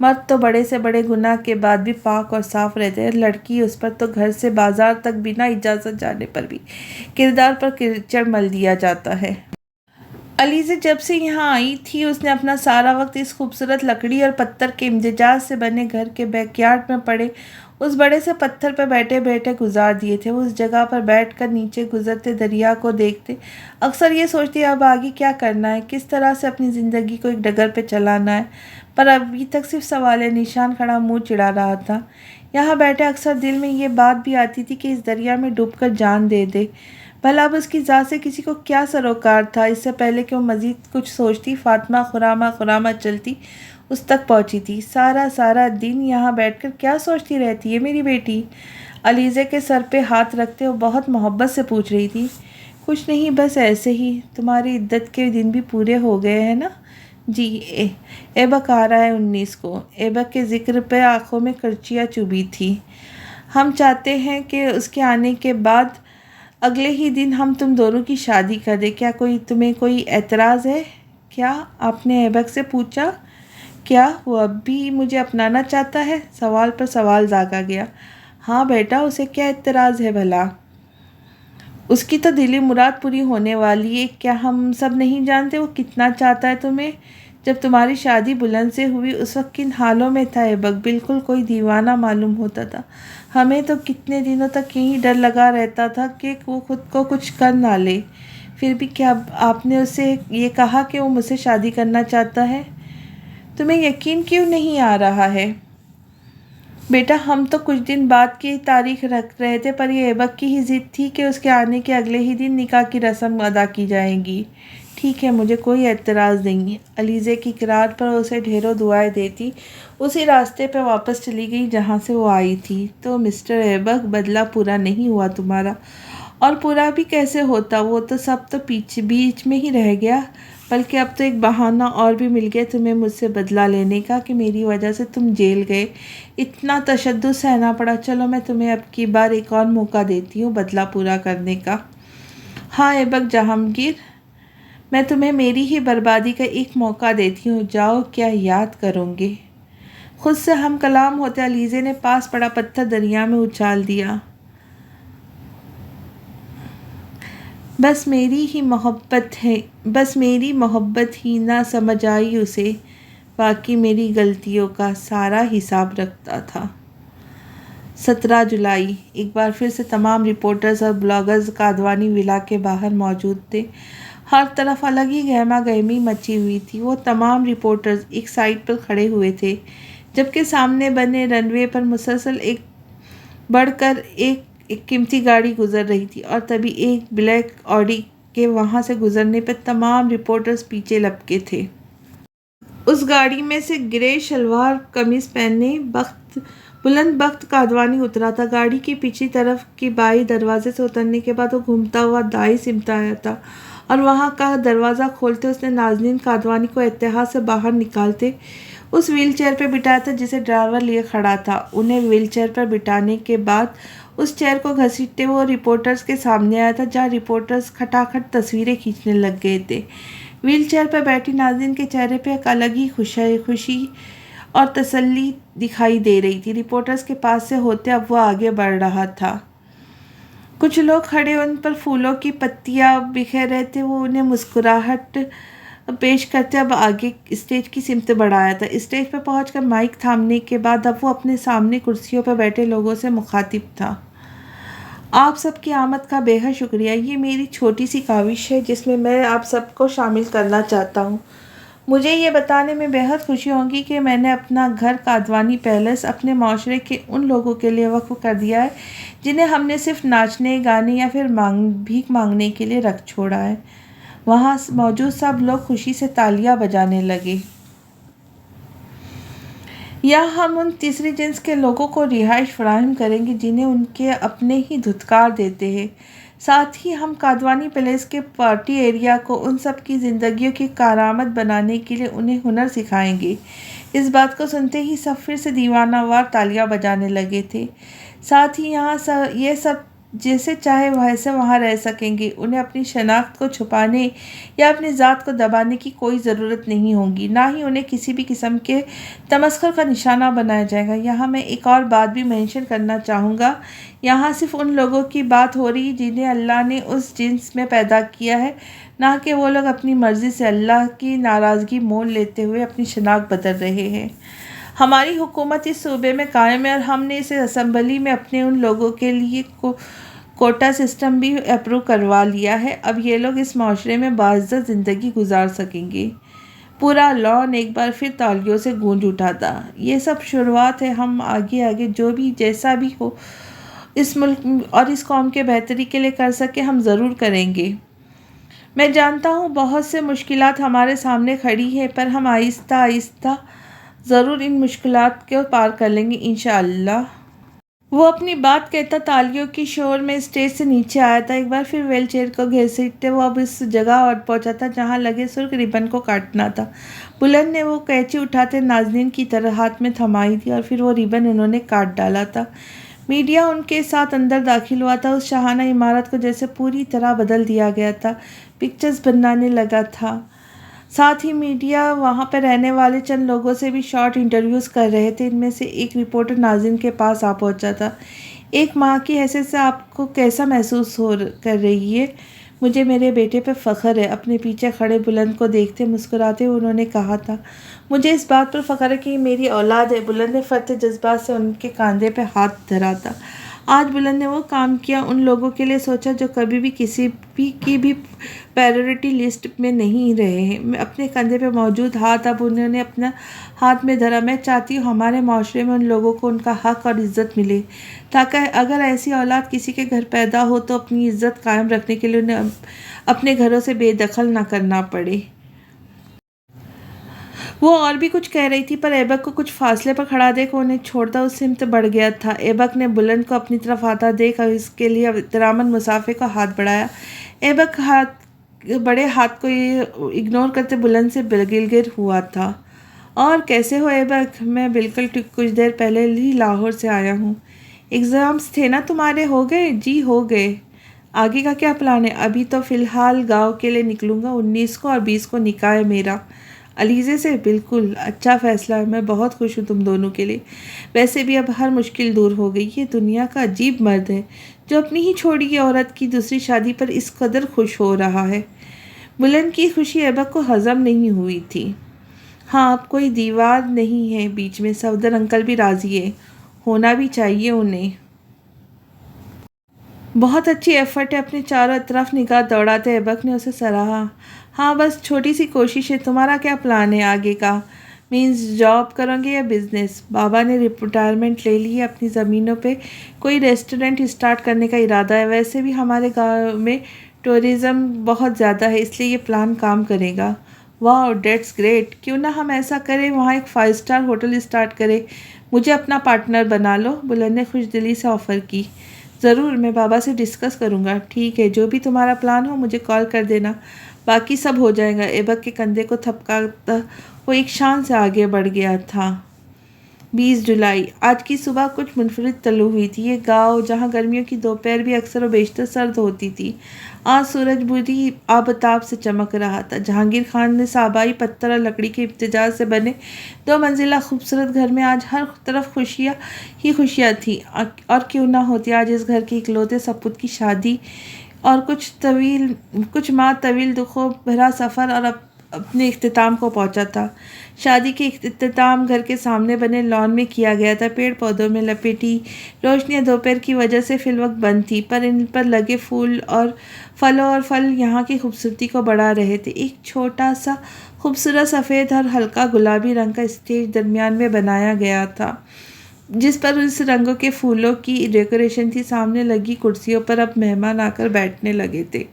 مرد تو بڑے سے بڑے گناہ کے بعد بھی پاک اور صاف رہتے ہیں، لڑکی اس پر تو گھر سے بازار تک بنا اجازت جانے پر بھی کردار پر کیچڑ مل دیا جاتا ہے۔ علیزے جب سے یہاں آئی تھی اس نے اپنا سارا وقت اس خوبصورت لکڑی اور پتھر کے امتزاج سے بنے گھر کے بیک یارڈ میں پڑے اس بڑے سے پتھر پر بیٹھے بیٹھے گزار دیے تھے۔ وہ اس جگہ پر بیٹھ کر نیچے گزرتے دریا کو دیکھتے اکثر یہ سوچتی اب آگے کیا کرنا ہے، کس طرح سے اپنی زندگی کو ایک ڈگر پہ چلانا ہے، پر ابھی تک صرف سوال نشان کھڑا منہ چڑھا رہا تھا۔ یہاں بیٹھے اکثر دل میں یہ بات بھی آتی تھی کہ اس دریا میں ڈوب کر جان دے دے۔ بھلا اب اس کی ذات سے کسی کو کیا سروکار تھا؟ اس سے پہلے کہ وہ مزید کچھ سوچتی فاطمہ خرامہ چلتی اس تک پہنچی تھی۔ سارا دن یہاں بیٹھ کر کیا سوچتی رہتی ہے میری بیٹی؟ علیزے کے سر پہ ہاتھ رکھتے وہ بہت محبت سے پوچھ رہی تھی۔ کچھ نہیں، بس ایسے ہی۔ تمہاری عدت کے دن بھی پورے ہو گئے ہیں نا؟ جی، ایبک آ رہا ہے 19 کو۔ ایبک کے ذکر پہ آنکھوں میں کرچیاں چبھی تھی۔ ہم چاہتے ہیں کہ اس کے آنے کے بعد اگلے ہی دن ہم تم دونوں کی شادی کر دیں۔ کیا تمہیں کوئی اعتراض ہے؟ کیا؟ آپ نے ایبک سے پوچھا۔ کیا وہ اب بھی مجھے اپنانا چاہتا ہے؟ سوال پر سوال داغا گیا۔ ہاں بیٹا، اسے کیا اعتراض ہے بھلا؟ اس کی تو دلی مراد پوری ہونے والی ہے۔ کیا ہم سب نہیں جانتے وہ کتنا چاہتا ہے تمہیں؟ جب تمہاری شادی بلند سے ہوئی اس وقت کن حالوں میں تھا ایبک؟ بالکل کوئی دیوانہ معلوم ہوتا تھا۔ ہمیں تو کتنے دنوں تک یہی ڈر لگا رہتا تھا کہ وہ خود کو کچھ کر نہ لے۔ پھر بھی کیا آپ نے اسے یہ کہا کہ وہ مجھ سے شادی کرنا چاہتا ہے؟ تمہیں یقین کیوں نہیں آ رہا ہے؟ بیٹا، ہم تو کچھ دن بعد کی تاریخ رکھ رہے تھے، پر یہ ایبک کی ہی ضد تھی کہ اس کے آنے کے اگلے ہی دن نکاح کی رسم ادا کی جائے گی۔ ٹھیک ہے، مجھے کوئی اعتراض نہیں۔ علیزے کی قرار پر اسے ڈھیروں دعائیں دیتی اسی راستے پہ واپس چلی گئی جہاں سے وہ آئی تھی۔ تو مسٹر ایبک، بدلہ پورا نہیں ہوا تمہارا؟ اور پورا بھی کیسے ہوتا؟ وہ تو سب تو بیچ میں ہی رہ گیا، بلکہ اب تو ایک بہانہ اور بھی مل گیا تمہیں مجھ سے بدلہ لینے کا کہ میری وجہ سے تم جیل گئے، اتنا تشدد سہنا پڑا۔ چلو میں تمہیں اب کی بار ایک اور موقع دیتی ہوں بدلہ پورا کرنے کا۔ ہاں ایبک جہانگیر، میں تمہیں میری ہی بربادی کا ایک موقع دیتی ہوں، جاؤ، کیا یاد کرو گے؟ خود سے ہم کلام ہوتے علیزے نے پاس پڑا پتھر دریا میں اچھال دیا۔ بس میری محبت ہی نہ سمجھ آئی اسے، باقی میری غلطیوں کا سارا حساب رکھتا تھا۔ 17 جولائی۔ ایک بار پھر سے تمام رپورٹرز اور بلاگرز کادوانی ولا کے باہر موجود تھے۔ ہر طرف الگ ہی گہما گہمی مچی ہوئی تھی۔ وہ تمام رپورٹرز ایک سائڈ پر کھڑے ہوئے تھے، جبکہ سامنے بنے رن وے پر مسلسل ایک بڑھ کر ایک قیمتی گاڑی گزر رہی تھی، اور تبھی ایک بلیک آڈی کے وہاں سے گزرنے پر تمام رپورٹرز پیچھے لپکے تھے۔ اس گاڑی میں سے گرے شلوار قمیض پہنے بلند بخت کادوانی اترا تھا۔ گاڑی کی پچھلی طرف کے بائیں دروازے سے اترنے کے بعد وہ گھومتا ہوا دائیں سمت آیا تھا، اور وہاں کا دروازہ کھولتے اس نے نازنین کادوانی کو اتحاد سے باہر نکالتے اس ویل چیئر پہ بٹھایا تھا جسے ڈرائیور لیے کھڑا تھا۔ انہیں ویل چیئر پر بٹھانے کے بعد اس چیئر کو گھسیٹتے وہ رپورٹرز کے سامنے آیا تھا، جہاں رپورٹرز کھٹاکھٹ تصویریں کھینچنے لگ گئے تھے۔ ویل چیئر پر بیٹھی نازنین کے چہرے پہ ایک الگ ہی خوشی اور تسلی دکھائی دے رہی تھی۔ رپورٹرز کے پاس سے ہوتے اب وہ آگے بڑھ رہا تھا۔ کچھ لوگ کھڑے ان پر پھولوں کی پتیاں بکھیر رہے تھے۔ وہ انہیں مسکراہٹ پیش کرتے اب آگے اسٹیج کی سمت بڑھایا تھا۔ اسٹیج پہ پہنچ کر مائک تھامنے کے بعد اب وہ اپنے سامنے کرسیوں پر بیٹھے لوگوں سے مخاطب تھا۔ آپ سب کی آمد کا بے حد شکریہ۔ یہ میری چھوٹی سی کاوش ہے جس میں میں آپ سب کو شامل کرنا چاہتا ہوں۔ مجھے یہ بتانے میں بے حد خوشی ہوگی کہ میں نے اپنا گھر کادوانی پیلس اپنے معاشرے کے ان لوگوں کے لیے وقف کر دیا ہے جنہیں ہم نے صرف ناچنے، گانے یا پھر بھیک مانگنے کے لیے رکھ چھوڑا ہے۔ وہاں موجود سب لوگ خوشی سے تالیاں بجانے لگے۔ یا ہم ان تیسری جنس کے لوگوں کو رہائش فراہم کریں گے جنہیں ان کے اپنے ہی دھتکار دیتے ہیں۔ ساتھ ہی ہم کادوانی پیلیس کے پارٹی ایریا کو ان سب کی زندگیوں کی کارآمد بنانے کے لیے انہیں ہنر سکھائیں گے۔ اس بات کو سنتے ہی سب پھر سے دیوانہ وار تالیاں بجانے لگے تھے۔ ساتھ ہی یہاں یہ سب جیسے چاہے ویسے وہاں رہ سکیں گے۔ انہیں اپنی شناخت کو چھپانے یا اپنی ذات کو دبانے کی کوئی ضرورت نہیں ہوگی، نہ ہی انہیں کسی بھی قسم کے تمسخر کا نشانہ بنایا جائے گا۔ یہاں میں ایک اور بات بھی مینشن کرنا چاہوں گا۔ یہاں صرف ان لوگوں کی بات ہو رہی ہے جنہیں اللہ نے اس جنس میں پیدا کیا ہے، نہ کہ وہ لوگ اپنی مرضی سے اللہ کی ناراضگی مول لیتے ہوئے اپنی شناخت بدل رہے ہیں۔ ہماری حکومت اس صوبے میں قائم ہے اور ہم نے اسے اسمبلی میں اپنے ان لوگوں کے لیے کوٹا سسٹم بھی اپروو کروا لیا ہے۔ اب یہ لوگ اس معاشرے میں باعزت زندگی گزار سکیں گے۔ پورا لان ایک بار پھر تالیوں سے گونج اٹھا تھا۔ یہ سب شروعات ہے، ہم آگے جو بھی جیسا بھی ہو اس ملک اور اس قوم کے بہتری کے لیے کر سکے ہم ضرور کریں گے۔ میں جانتا ہوں بہت سے مشکلات ہمارے سامنے کھڑی ہیں، پر ہم آہستہ آہستہ ضرور ان مشکلات کو پار کر لیں گے انشاءاللہ۔ وہ اپنی بات کہتا تالیوں کی شور میں اسٹیج سے نیچے آیا تھا۔ ایک بار پھر ویل چیئر کو گھسیٹتے وہ اب اس جگہ اور پہنچا تھا جہاں لگے سرخ ربن کو کاٹنا تھا۔ بلند نے وہ قینچی اٹھاتے ناظرین کی طرح ہاتھ میں تھمائی تھی اور پھر وہ ربن انہوں نے کاٹ ڈالا تھا۔ میڈیا ان کے ساتھ اندر داخل ہوا تھا۔ اس شاہانہ عمارت کو جیسے پوری طرح بدل دیا گیا تھا، پکچرز بنانے لگا تھا۔ ساتھ ہی میڈیا وہاں پر رہنے والے چند لوگوں سے بھی شارٹ انٹرویوز کر رہے تھے۔ ان میں سے ایک رپورٹر ناظرین کے پاس آ پہنچا تھا۔ ایک ماں کی حیثیت سے آپ کو کیسا محسوس کر رہی ہے؟ مجھے میرے بیٹے پہ فخر ہے۔ اپنے پیچھے کھڑے بلند کو دیکھتے مسکراتے ہوئے انہوں نے کہا تھا۔ مجھے اس بات پر فخر ہے کہ یہ میری اولاد ہے۔ بلند نے فرتے جذبات سے ان کے کاندھے پہ ہاتھ دھرا تھا۔ آج بلند نے وہ کام کیا، ان لوگوں کے لیے سوچا جو کبھی بھی کسی کی بھی پرائیورٹی لسٹ میں نہیں رہے ہیں۔ میں اپنے کندھے پہ موجود ہاتھ اب انہوں نے اپنا ہاتھ میں دھرا۔ میں چاہتی ہوں ہمارے معاشرے میں ان لوگوں کو ان کا حق اور عزت ملے، تاکہ اگر ایسی اولاد کسی کے گھر پیدا ہو تو اپنی عزت قائم رکھنے کے لیے انہیں اپنے گھروں سے بے دخل نہ کرنا پڑے۔ وہ اور بھی کچھ کہہ رہی تھی، پر ایبک کو کچھ فاصلے پر کھڑا دیکھ انہیں چھوڑتا اس سمت بڑھ گیا تھا۔ ایبک نے بلند کو اپنی طرف آتا دیکھ اس کے لیے احتراماً مصافحے کا ہاتھ بڑھایا۔ ایبک بڑے ہاتھ کو اگنور کرتے بلند سے گلگیر ہوا تھا۔ اور کیسے ہو ایبک؟ میں بالکل کچھ دیر پہلے ہی لاہور سے آیا ہوں۔ ایگزامز تھے نا تمہارے؟ ہو گئے؟ جی ہو گئے۔ آگے کا کیا پلان ہے؟ ابھی تو فی الحال گاؤں کے لیے نکلوں گا۔ 19 کو اور 20 کو نکاح ہے میرا۔ علیزے سے؟ بالکل اچھا فیصلہ ہے، میں بہت خوش ہوں تم دونوں کے لیے۔ ویسے بھی اب ہر مشکل دور ہو گئی۔ یہ دنیا کا عجیب مرد ہے جو اپنی ہی چھوڑی ہوئی عورت کی دوسری شادی پر اس قدر خوش ہو رہا ہے۔ بلند کی خوشی ایبک کو ہضم نہیں ہوئی تھی۔ ہاں اب کوئی دیوار نہیں ہے بیچ میں، صفدر انکل بھی راضی ہے، ہونا بھی چاہیے انہیں۔ بہت اچھی ایفرٹ ہے۔ اپنے چاروں اطراف نگاہ دوڑاتے ایبک نے اسے سراہا۔ ہاں بس چھوٹی سی کوشش ہے۔ تمہارا کیا پلان ہے آگے کا؟ مینز جاب کرو گے یا بزنس؟ بابا نے ریٹائرمنٹ لے لی ہے، اپنی زمینوں پہ کوئی ریسٹورنٹ اسٹارٹ کرنے کا ارادہ ہے۔ ویسے بھی ہمارے گاؤں میں ٹورزم بہت زیادہ ہے، اس لیے یہ پلان کام کرے گا۔ واو دیٹس گریٹ! کیوں نہ ہم ایسا کریں، وہاں ایک 5 اسٹار ہوٹل اسٹارٹ کریں۔ مجھے اپنا پارٹنر بنا لو، بلند نے خوش دلی سے آفر کی۔ ضرور، میں بابا سے ڈسکس کروں گا۔ ٹھیک ہے، جو بھی تمہارا پلان ہو مجھے کال کر دینا، باقی سب ہو جائے گا۔ ایبک کے کندھے کو تھپکاتا وہ ایک شان سے آگے بڑھ گیا تھا۔ 20 جولائی آج کی صبح کچھ منفرد طلوع ہوئی تھی۔ یہ گاؤں جہاں گرمیوں کی دوپہر بھی اکثر و بیشتر سرد ہوتی تھی، آج سورج بری آبتاب سے چمک رہا تھا۔ جہانگیر خان نے صحابائی پتھر اور لکڑی کے امتزاج سے بنے 2 منزلہ خوبصورت گھر میں آج ہر طرف خوشیاں ہی خوشیاں تھیں، اور کیوں نہ ہوتی آج اس گھر کے اکلوتے سپوت کی شادی اور کچھ ماہ طویل دکھوں بھرا سفر اور اپنے اختتام کو پہنچا تھا۔ شادی کے اختتام گھر کے سامنے بنے لان میں کیا گیا تھا۔ پیڑ پودوں میں لپیٹی روشنیاں دوپہر کی وجہ سے فی الوقت بند تھی، پر ان پر لگے پھلوں اور پھل یہاں کی خوبصورتی کو بڑھا رہے تھے۔ ایک چھوٹا سا خوبصورت سفید اور ہلکا گلابی رنگ کا اسٹیج درمیان میں بنایا گیا تھا، جس پر اس رنگوں کے پھولوں کی ڈیکوریشن تھی۔ سامنے لگی کرسیوں پر اب مہمان آ کر بیٹھنے لگے تھے۔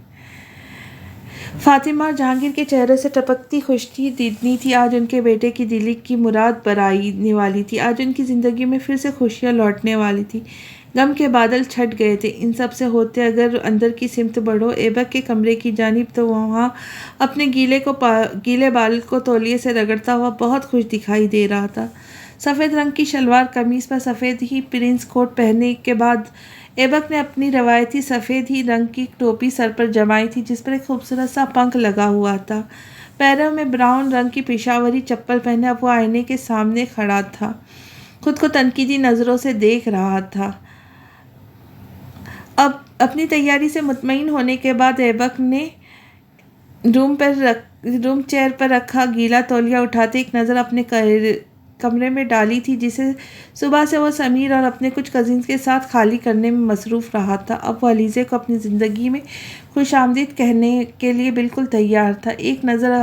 فاطمہ اور جہانگیر کے چہرے سے ٹپکتی خوشی اتنی تھی۔ آج ان کے بیٹے کی دلی کی مراد برآنے والی تھی۔ آج ان کی زندگی میں پھر سے خوشیاں لوٹنے والی تھی۔ غم کے بادل چھٹ گئے تھے۔ ان سب سے ہوتے اگر اندر کی سمت بڑھو ایبک کے کمرے کی جانب، تو وہاں اپنے گیلے بال کو تولیے سے رگڑتا ہوا بہت خوش دکھائی دے رہا تھا۔ سفید رنگ کی شلوار قمیص پر سفید ہی پرنس کوٹ پہننے کے بعد ایبک نے اپنی روایتی سفید ہی رنگ کی ٹوپی سر پر جمائی تھی، جس پر ایک خوبصورت سا پنکھ لگا ہوا تھا۔ پیروں میں براؤن رنگ کی پشاوری چپل پہنے اب وہ آئینے کے سامنے کھڑا تھا، خود کو تنقیدی نظروں سے دیکھ رہا تھا۔ اب اپنی تیاری سے مطمئن ہونے کے بعد ایبک نے روم چیئر پر رکھا گیلا تولیہ اٹھاتے ایک نظر اپنے کمرے میں ڈالی تھی، جسے صبح سے وہ سمیر اور اپنے کچھ کزنز کے ساتھ خالی کرنے میں مصروف رہا تھا۔ اب وہ علیزے کو اپنی زندگی میں خوش آمدید کہنے کے لیے بالکل تیار تھا۔ ایک نظر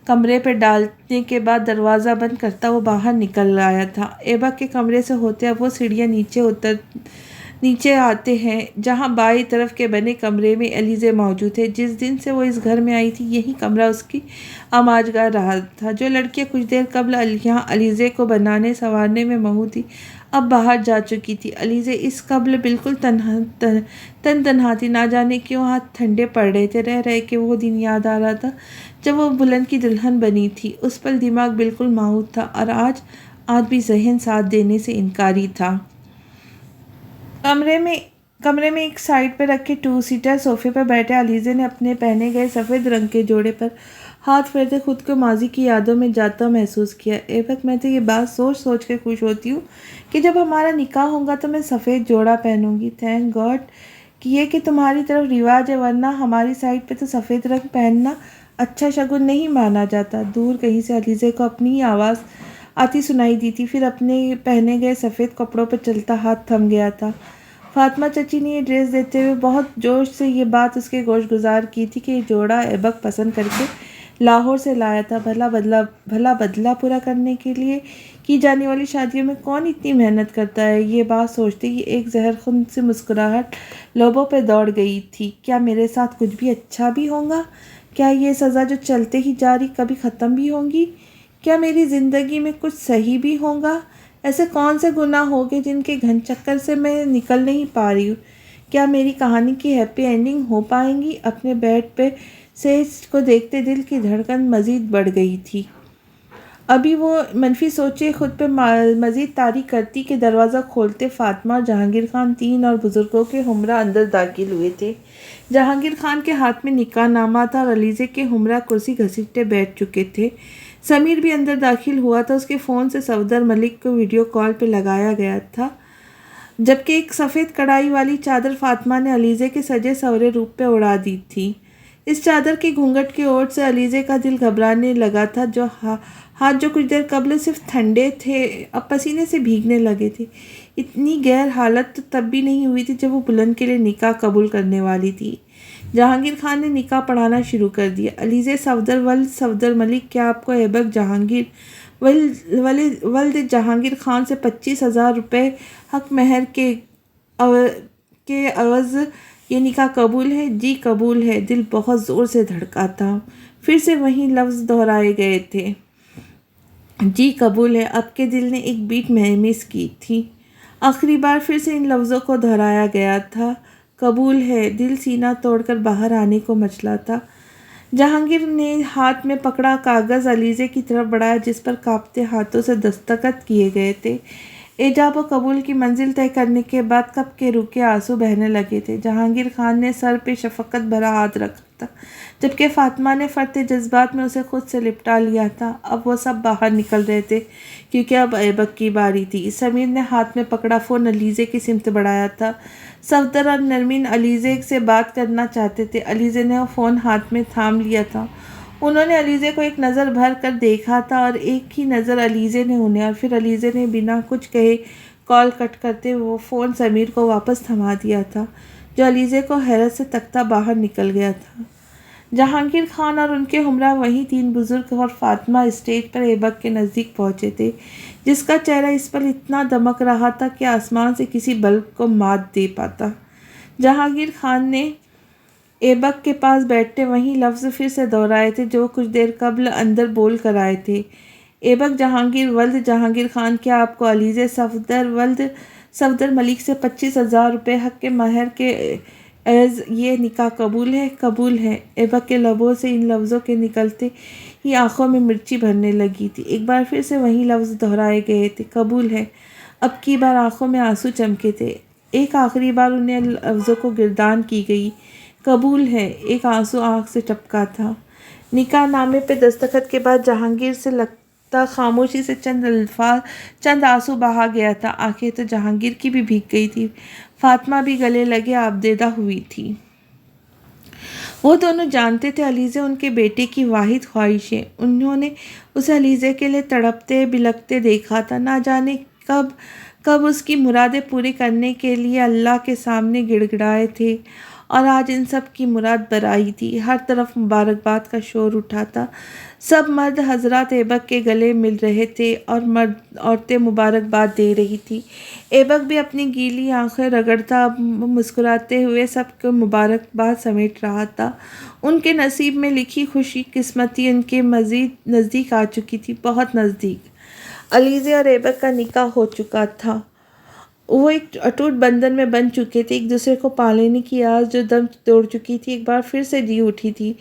کمرے پہ ڈالنے کے بعد دروازہ بند کرتا وہ باہر نکل آیا تھا۔ ایبک کے کمرے سے ہوتے اب وہ سیڑھیاں نیچے آتے ہیں، جہاں بائیں طرف کے بنے کمرے میں علیزے موجود ہے۔ جس دن سے وہ اس گھر میں آئی تھی، یہی کمرہ اس کی آماجگاہ رہا تھا۔ جو لڑکیاں کچھ دیر قبل یہاں علیزے کو بنانے سنوارنے میں مہو تھی، اب باہر جا چکی تھی۔ علیزے اس قبل بالکل تنہا تھی۔ نہ جانے کیوں ہاتھ ٹھنڈے پڑ رہے تھے۔ رہ کے وہ دن یاد آ رہا تھا جب وہ بلند کی دلہن بنی تھی۔ اس پل دماغ بالکل ماؤد تھا، اور آج بھی ذہن ساتھ دینے سے انکاری تھا۔ کمرے میں ایک سائیڈ پہ رکھے 2 سیٹر صوفے پر بیٹھے علیزے نے اپنے پہنے گئے سفید رنگ کے جوڑے پر ہاتھ پھیرتے خود کو ماضی کی یادوں میں جاتا محسوس کیا۔ ایبک، میں تو یہ بات سوچ کے خوش ہوتی ہوں کہ جب ہمارا نکاح ہوگا تو میں سفید جوڑا پہنوں گی۔ تھینک گاڈ کہ تمہاری طرف رواج ہے، ورنہ ہماری سائڈ پہ تو سفید رنگ پہننا اچھا شگن نہیں مانا جاتا۔ دور کہیں سے علیزے کو اپنی ہی آواز آتی سنائی دی تھی، پھر اپنے پہنے گئے سفید کپڑوں پر چلتا ہاتھ تھم گیا تھا۔ فاطمہ چچی نے یہ ڈریس دیتے ہوئے بہت جوش سے یہ بات اس کے گوش گزار کی تھی کہ یہ جوڑا ایبک پسند کر کے لاہور سے لایا تھا۔ بھلا بدلہ پورا کرنے کے لیے کی جانے والی شادیوں میں کون اتنی محنت کرتا ہے؟ یہ بات سوچتے ہی ایک زہر خون سی مسکراہٹ لبوں پہ دوڑ گئی تھی۔ کیا میرے ساتھ کچھ بھی اچھا بھی ہوگا؟ کیا یہ سزا جو چلتے ہی جاری کبھی ختم بھی ہوگی؟ کیا میری زندگی میں کچھ صحیح بھی ہوگا؟ ایسے کون سے گناہ ہوگے جن کے گھن چکر سے میں نکل نہیں پا رہی ہوں؟ کیا میری کہانی کی ہیپی اینڈنگ ہو پائیں گی؟ اپنے بیڈ پہ سیج کو دیکھتے دل کی دھڑکن مزید بڑھ گئی تھی۔ ابھی وہ منفی سوچیں خود پہ مزید طاری کرتی کہ دروازہ کھولتے فاطمہ اور جہانگیر خان 3 اور بزرگوں کے ہمراہ اندر داخل ہوئے تھے۔ جہانگیر خان کے ہاتھ میں نکاح نامہ تھا اور علیزے کے ہمراہ کرسی گھسیٹتے بیٹھ چکے تھے۔ سمیر بھی اندر داخل ہوا تھا۔ اس کے فون سے صفدر ملک کو ویڈیو کال پہ لگایا گیا تھا، جبکہ ایک سفید کڑھائی والی چادر فاطمہ نے علیزے کے سجے سورے روپ پہ اڑا دی تھی۔ اس چادر کے گھونگھٹ کے اوٹ سے علیزے کا دل گھبرانے لگا تھا۔ ہاتھ جو کچھ دیر قبل صرف ٹھنڈے تھے، اب پسینے سے بھیگنے لگے تھے۔ اتنی گہر حالت تو تب بھی نہیں ہوئی تھی جب وہ بلند کے لیے نکاح قبول کرنے والی تھی۔ جہانگیر خان نے نکاح پڑھانا شروع کر دیا۔ علیزے صفدر ملک، کیا آپ کو ایبک جہانگیر ولد جہانگیر خان سے 25,000 روپے حق مہر کے عوض یہ نکاح قبول ہے؟ جی قبول ہے۔ دل بہت زور سے دھڑکا تھا۔ پھر سے وہی لفظ دہرائے گئے تھے، جی قبول ہے۔ اب کے دل نے ایک بیٹ مس کی تھی۔ آخری بار پھر سے ان لفظوں کو دہرایا گیا تھا، قبول ہے۔ دل سینہ توڑ کر باہر آنے کو مچلا تھا۔ جہانگیر نے ہاتھ میں پکڑا کاغذ علیزے کی طرف بڑھایا، جس پر کانپتے ہاتھوں سے دستخط کیے گئے تھے۔ ایجاب و قبول کی منزل طے کرنے کے بعد کب کے رکے آنسو بہنے لگے تھے۔ جہانگیر خان نے سر پہ شفقت بھرا ہاتھ رکھا تھا، جبکہ فاطمہ نے فرط جذبات میں اسے خود سے لپٹا لیا تھا۔ اب وہ سب باہر نکل رہے تھے، کیونکہ اب ایبک کی باری تھی۔ سمیر نے ہاتھ میں پکڑا فون علیزے کی سمت بڑھایا تھا۔ صفدر اور نرمین علیزے سے بات کرنا چاہتے تھے۔ علیزے نے وہ فون ہاتھ میں تھام لیا تھا۔ انہوں نے علیزے کو ایک نظر بھر کر دیکھا تھا اور ایک ہی نظر علیزے نے انہیں، اور پھر علیزے نے بنا کچھ کہے کال کٹ کرتے وہ فون سمیر کو واپس تھما دیا تھا، جو علیزے کو حیرت سے تکتا باہر نکل گیا تھا۔ جہانگیر خان اور ان کے ہمراہ وہیں تین بزرگ اور فاطمہ اسٹیج پر ایبک کے نزدیک پہنچے تھے، جس کا چہرہ اس پر اتنا دمک رہا تھا کہ آسمان سے کسی بلب کو مات دے پاتا۔ جہانگیر خان نے ایبک کے پاس بیٹھتے وہی لفظ پھر سے دہرائے تھے جو کچھ دیر قبل اندر بول کر آئے تھے۔ ایبک جہانگیر ولد جہانگیر خان، کیا آپ کو علیزے صفدر ولد صفدر ملک سے 25,000 روپے حق کے مہر کے عوض یہ نکاح قبول ہے؟ قبول ہے۔ ایبک کے لبوں سے ان لفظوں کے نکلتے ہی آنکھوں میں مرچی بھرنے لگی تھی۔ ایک بار پھر سے وہی لفظ دہرائے گئے تھے، قبول ہے۔ اب کی بار آنکھوں میں آنسو چمکے تھے۔ ایک آخری بار انہیں لفظوں کو گردان کی گئی، قبول ہے۔ ایک آنسو آنکھ سے ٹپکا تھا۔ نکاح نامے پہ دستخط کے بعد جہانگیر سے لگتا خاموشی سے چند آنسو بہا گیا تھا۔ آنکھیں تو جہانگیر کی بھی بھیگ گئی تھی، فاطمہ بھی گلے لگے آبدیدہ ہوئی تھی۔ وہ دونوں جانتے تھے علیزے ان کے بیٹے کی واحد خواہش ہے۔ انہوں نے اسے علیزے کے لیے تڑپتے بلکتے دیکھا تھا، نہ جانے کب اس کی مرادیں پوری کرنے کے لیے اللہ کے سامنے گڑ گڑائے تھے، اور آج ان سب کی مراد برائی تھی۔ ہر طرف مبارکباد کا شور اٹھا تھا، سب مرد حضرات ایبک کے گلے مل رہے تھے اور عورتیں مبارکباد دے رہی تھیں۔ ایبک بھی اپنی گیلی آنکھیں رگڑتا مسکراتے ہوئے سب کو مبارکباد سمیٹ رہا تھا۔ ان کے نصیب میں لکھی خوشی قسمتی ان کے مزید نزدیک آ چکی تھی، بہت نزدیک۔ علیزے اور ایبک کا نکاح ہو چکا تھا، وہ ایک اٹوٹ بندھن میں بن چکے تھے۔ ایک دوسرے کو پا لینے کی آس جو دم توڑ چکی تھی ایک بار پھر سے جی اٹھی تھی۔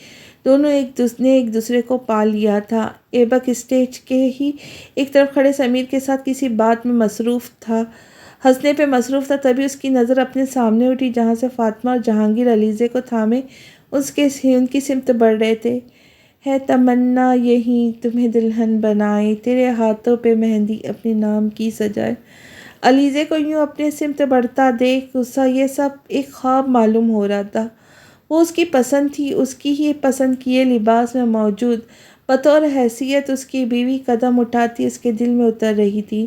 دونوں نے ایک دوسرے کو پا لیا تھا۔ ایبک اسٹیج کے ہی ایک طرف کھڑے سمیر کے ساتھ کسی بات میں مصروف تھا، ہنسنے پہ مصروف تھا۔ تبھی اس کی نظر اپنے سامنے اٹھی جہاں سے فاطمہ اور جہانگیر علیزے کو تھامے ان کی سمت بڑھ رہے تھے۔ ہے تمنا یہی تمہیں دلہن بنائے، تیرے ہاتھوں پہ مہندی اپنے نام کی سجائے۔ علیزے کو یوں اپنے سمت بڑھتا دیکھ یہ سب ایک خواب معلوم ہو رہا تھا۔ وہ اس کی پسند تھی، اس کی ہی پسند کیے لباس میں موجود، بطور حیثیت اس کی بیوی قدم اٹھاتی اس کے دل میں اتر رہی تھی۔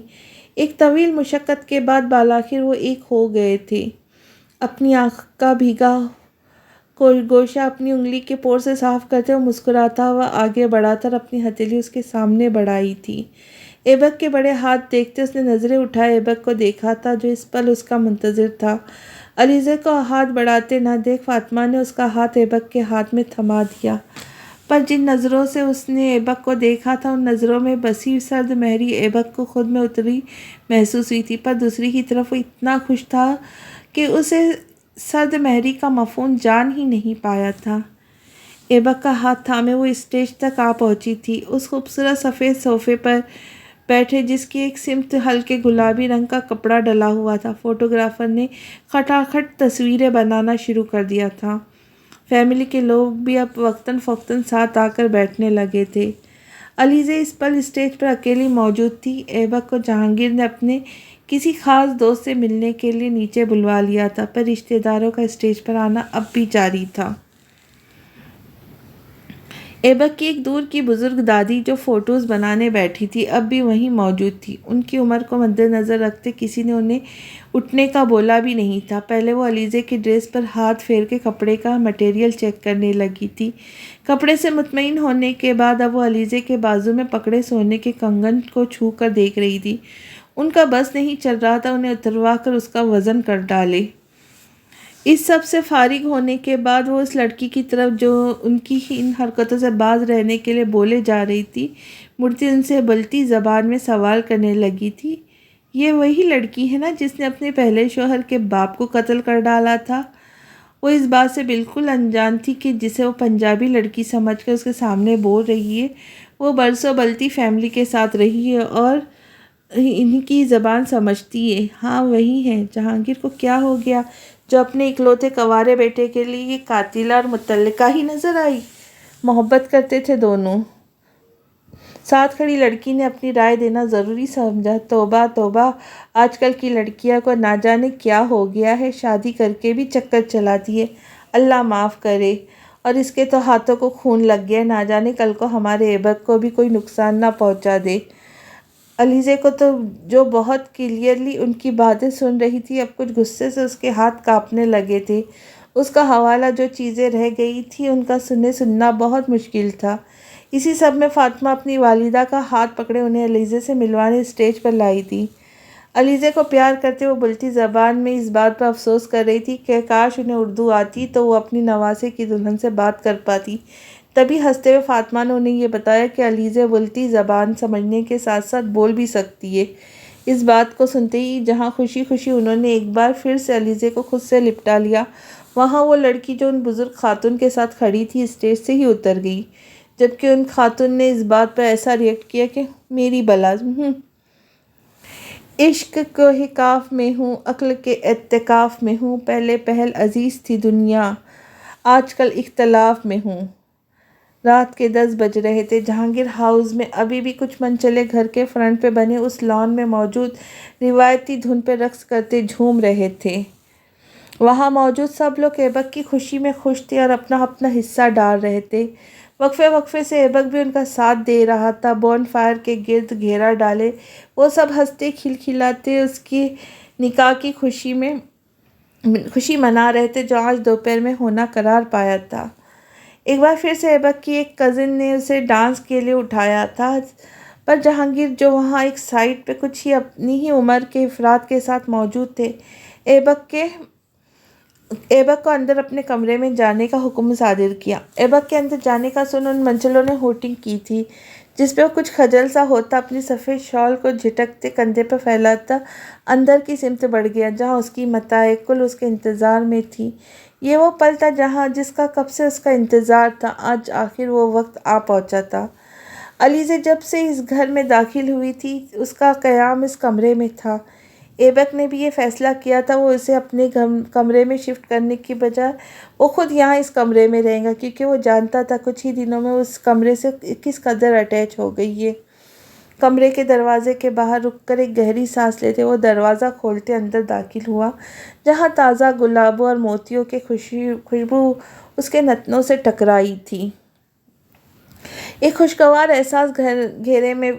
ایک طویل مشقت کے بعد بالآخر وہ ایک ہو گئے تھے۔ اپنی آنکھ کا بھیگا گوشہ اپنی انگلی کے پور سے صاف کرتے وہ مسکراتا ہوا آگے بڑھا تھا اور اپنی ہتھیلی اس کے سامنے بڑھائی تھی۔ ایبک کے بڑے ہاتھ دیکھتے اس نے نظریں اٹھائے ایبک کو دیکھا تھا جو اس پل اس کا منتظر تھا۔ علیزے کو ہاتھ بڑھاتے نہ دیکھ فاطمہ نے اس کا ہاتھ ایبک کے ہاتھ میں تھما دیا، پر جن نظروں سے اس نے ایبک کو دیکھا تھا ان نظروں میں بسی سرد مہری ایبک کو خود میں اتری محسوس ہوئی تھی، پر دوسری کی طرف وہ اتنا خوش تھا کہ اسے سرد مہری کا مفہوم جان ہی نہیں پایا تھا۔ ایبک کا ہاتھ تھامے وہ اسٹیج تک آ پہنچی تھی، اس خوبصورت سفید صوفے پر بیٹھے جس کی ایک سمت ہلکے گلابی رنگ کا کپڑا ڈلا ہوا تھا۔ فوٹوگرافر نے کھٹاکھٹ تصویریں بنانا شروع کر دیا تھا۔ فیملی کے لوگ بھی اب وقتاً فوقتاً ساتھ آ کر بیٹھنے لگے تھے۔ علیزے اس پل اسٹیج پر اکیلی موجود تھی۔ ایبک کو جہانگیر نے اپنے کسی خاص دوست سے ملنے کے لیے نیچے بلوا لیا تھا، پر رشتہ داروں کا اسٹیج پر آنا اب بھی جاری تھا۔ ایبک کی ایک دور کی بزرگ دادی جو فوٹوز بنانے بیٹھی تھی اب بھی وہیں موجود تھی۔ ان کی عمر کو مد نظر رکھتے کسی نے انہیں اٹھنے کا بولا بھی نہیں تھا۔ پہلے وہ علیزے کی ڈریس پر ہاتھ پھیر کے کپڑے کا مٹیریل چیک کرنے لگی تھی۔ کپڑے سے مطمئن ہونے کے بعد اب وہ علیزے کے بازو میں پکڑے سونے کے کنگن کو چھو کر دیکھ رہی تھی۔ ان کا بس نہیں چل رہا تھا انہیں اتروا کر اس کا وزن کر ڈالے۔ اس سب سے فارغ ہونے کے بعد وہ اس لڑکی کی طرف جو ان کی ان حرکتوں سے باز رہنے کے لیے بولے جا رہی تھی مڑتی ان سے بلتی زبان میں سوال کرنے لگی تھی، یہ وہی لڑکی ہے نا جس نے اپنے پہلے شوہر کے باپ کو قتل کر ڈالا تھا؟ وہ اس بات سے بالکل انجان تھی کہ جسے وہ پنجابی لڑکی سمجھ کر اس کے سامنے بول رہی ہے وہ برسوں بلتی فیملی کے ساتھ رہی ہے اور ان کی زبان سمجھتی ہے۔ ہاں وہی ہے۔ جہانگیر کو کیا ہو گیا جو اپنے اکلوتے کنوارے بیٹے کے لیے یہ قاتلہ اور مطلقہ ہی نظر آئی؟ محبت کرتے تھے دونوں۔ ساتھ کھڑی لڑکی نے اپنی رائے دینا ضروری سمجھا۔ توبہ توبہ، آج کل کی لڑکیاں کو نہ جانے کیا ہو گیا ہے، شادی کر کے بھی چکر چلاتی ہے، اللہ معاف کرے۔ اور اس کے تو ہاتھوں کو خون لگ گیا، نہ جانے کل کو ہمارے ایبک کو بھی کوئی نقصان نہ پہنچا دے۔ علیزے کو تو جو بہت کلیئرلی ان کی باتیں سن رہی تھی، اب کچھ غصے سے اس کے ہاتھ کانپنے لگے تھے۔ اس کا حوالہ جو چیزیں رہ گئی تھی ان کا سننا بہت مشکل تھا۔ اسی سب میں فاطمہ اپنی والدہ کا ہاتھ پکڑے انہیں علیزے سے ملوانے اسٹیج پر لائی تھی۔ علیزے کو پیار کرتے وہ بلتی زبان میں اس بات پر افسوس کر رہی تھی کہ کاش انہیں اردو آتی تو وہ اپنی نواسے کی دلہن سے بات کر پاتی۔ تبھی ہنستے ہوئے فاطمہ نے انہیں یہ بتایا کہ علیزے بلتی زبان سمجھنے کے ساتھ ساتھ بول بھی سکتی ہے۔ اس بات کو سنتے ہی جہاں خوشی خوشی انہوں نے ایک بار پھر سے علیزے کو خود سے لپٹا لیا، وہاں وہ لڑکی جو ان بزرگ خاتون کے ساتھ کھڑی تھی اسٹیج سے ہی اتر گئی، جبکہ ان خاتون نے اس بات پر ایسا ریئیکٹ کیا کہ میری بلا عشق کے کاف میں ہوں، عقل کے اعتکاف میں ہوں، پہلے پہل عزیز تھی دنیا، آج کل اختلاف میں ہوں۔ رات کے 10 بج رہے تھے۔ جہانگیر ہاؤس میں ابھی بھی کچھ منچلے گھر کے فرنٹ پہ بنے اس لان میں موجود روایتی دھن پہ رقص کرتے جھوم رہے تھے۔ وہاں موجود سب لوگ ایبک کی خوشی میں خوش تھے اور اپنا اپنا حصہ ڈال رہے تھے۔ وقفے وقفے سے ایبک بھی ان کا ساتھ دے رہا تھا۔ بون فائر کے گرد گھیرا ڈالے وہ سب ہنستے کھلکھلاتے اس کی نکاح کی خوشی منا رہے تھے جو آج دوپہر میں ہونا قرار پایا تھا۔ ایک بار پھر سے ایبک کی ایک کزن نے اسے ڈانس کے لیے اٹھایا تھا، پر جہانگیر جو وہاں ایک سائڈ پہ کچھ ہی اپنی ہی عمر کے افراد کے ساتھ موجود تھے، ایبک کو اندر اپنے کمرے میں جانے کا حکم صادر کیا۔ ایبک کے اندر جانے کا سن ان منچلوں نے ہوٹنگ کی تھی، جس پہ وہ کچھ خجل سا ہوتا اپنی سفید شال کو جھٹکتے کندھے پہ پھیلاتا اندر کی سمت بڑھ گیا، جہاں اس کی متاع کل اس کے انتظار میں تھی۔ یہ وہ پل تھا جس کا کب سے اس کا انتظار تھا، آج آخر وہ وقت آ پہنچا تھا۔ علیزے جب سے اس گھر میں داخل ہوئی تھی اس کا قیام اس کمرے میں تھا۔ ایبک نے بھی یہ فیصلہ کیا تھا وہ اسے اپنے کمرے میں شفٹ کرنے کی بجائے وہ خود یہاں اس کمرے میں رہے گا، کیونکہ وہ جانتا تھا کچھ ہی دنوں میں اس کمرے سے کس قدر اٹیچ ہو گئی ہے۔ کمرے کے دروازے کے باہر رک کر ایک گہری سانس لیتے وہ دروازہ کھولتے اندر داخل ہوا، جہاں تازہ گلابوں اور موتیوں کی خوشبو اس کے نتنوں سے ٹکرائی تھی۔ ایک خوشگوار احساس گھیرے میں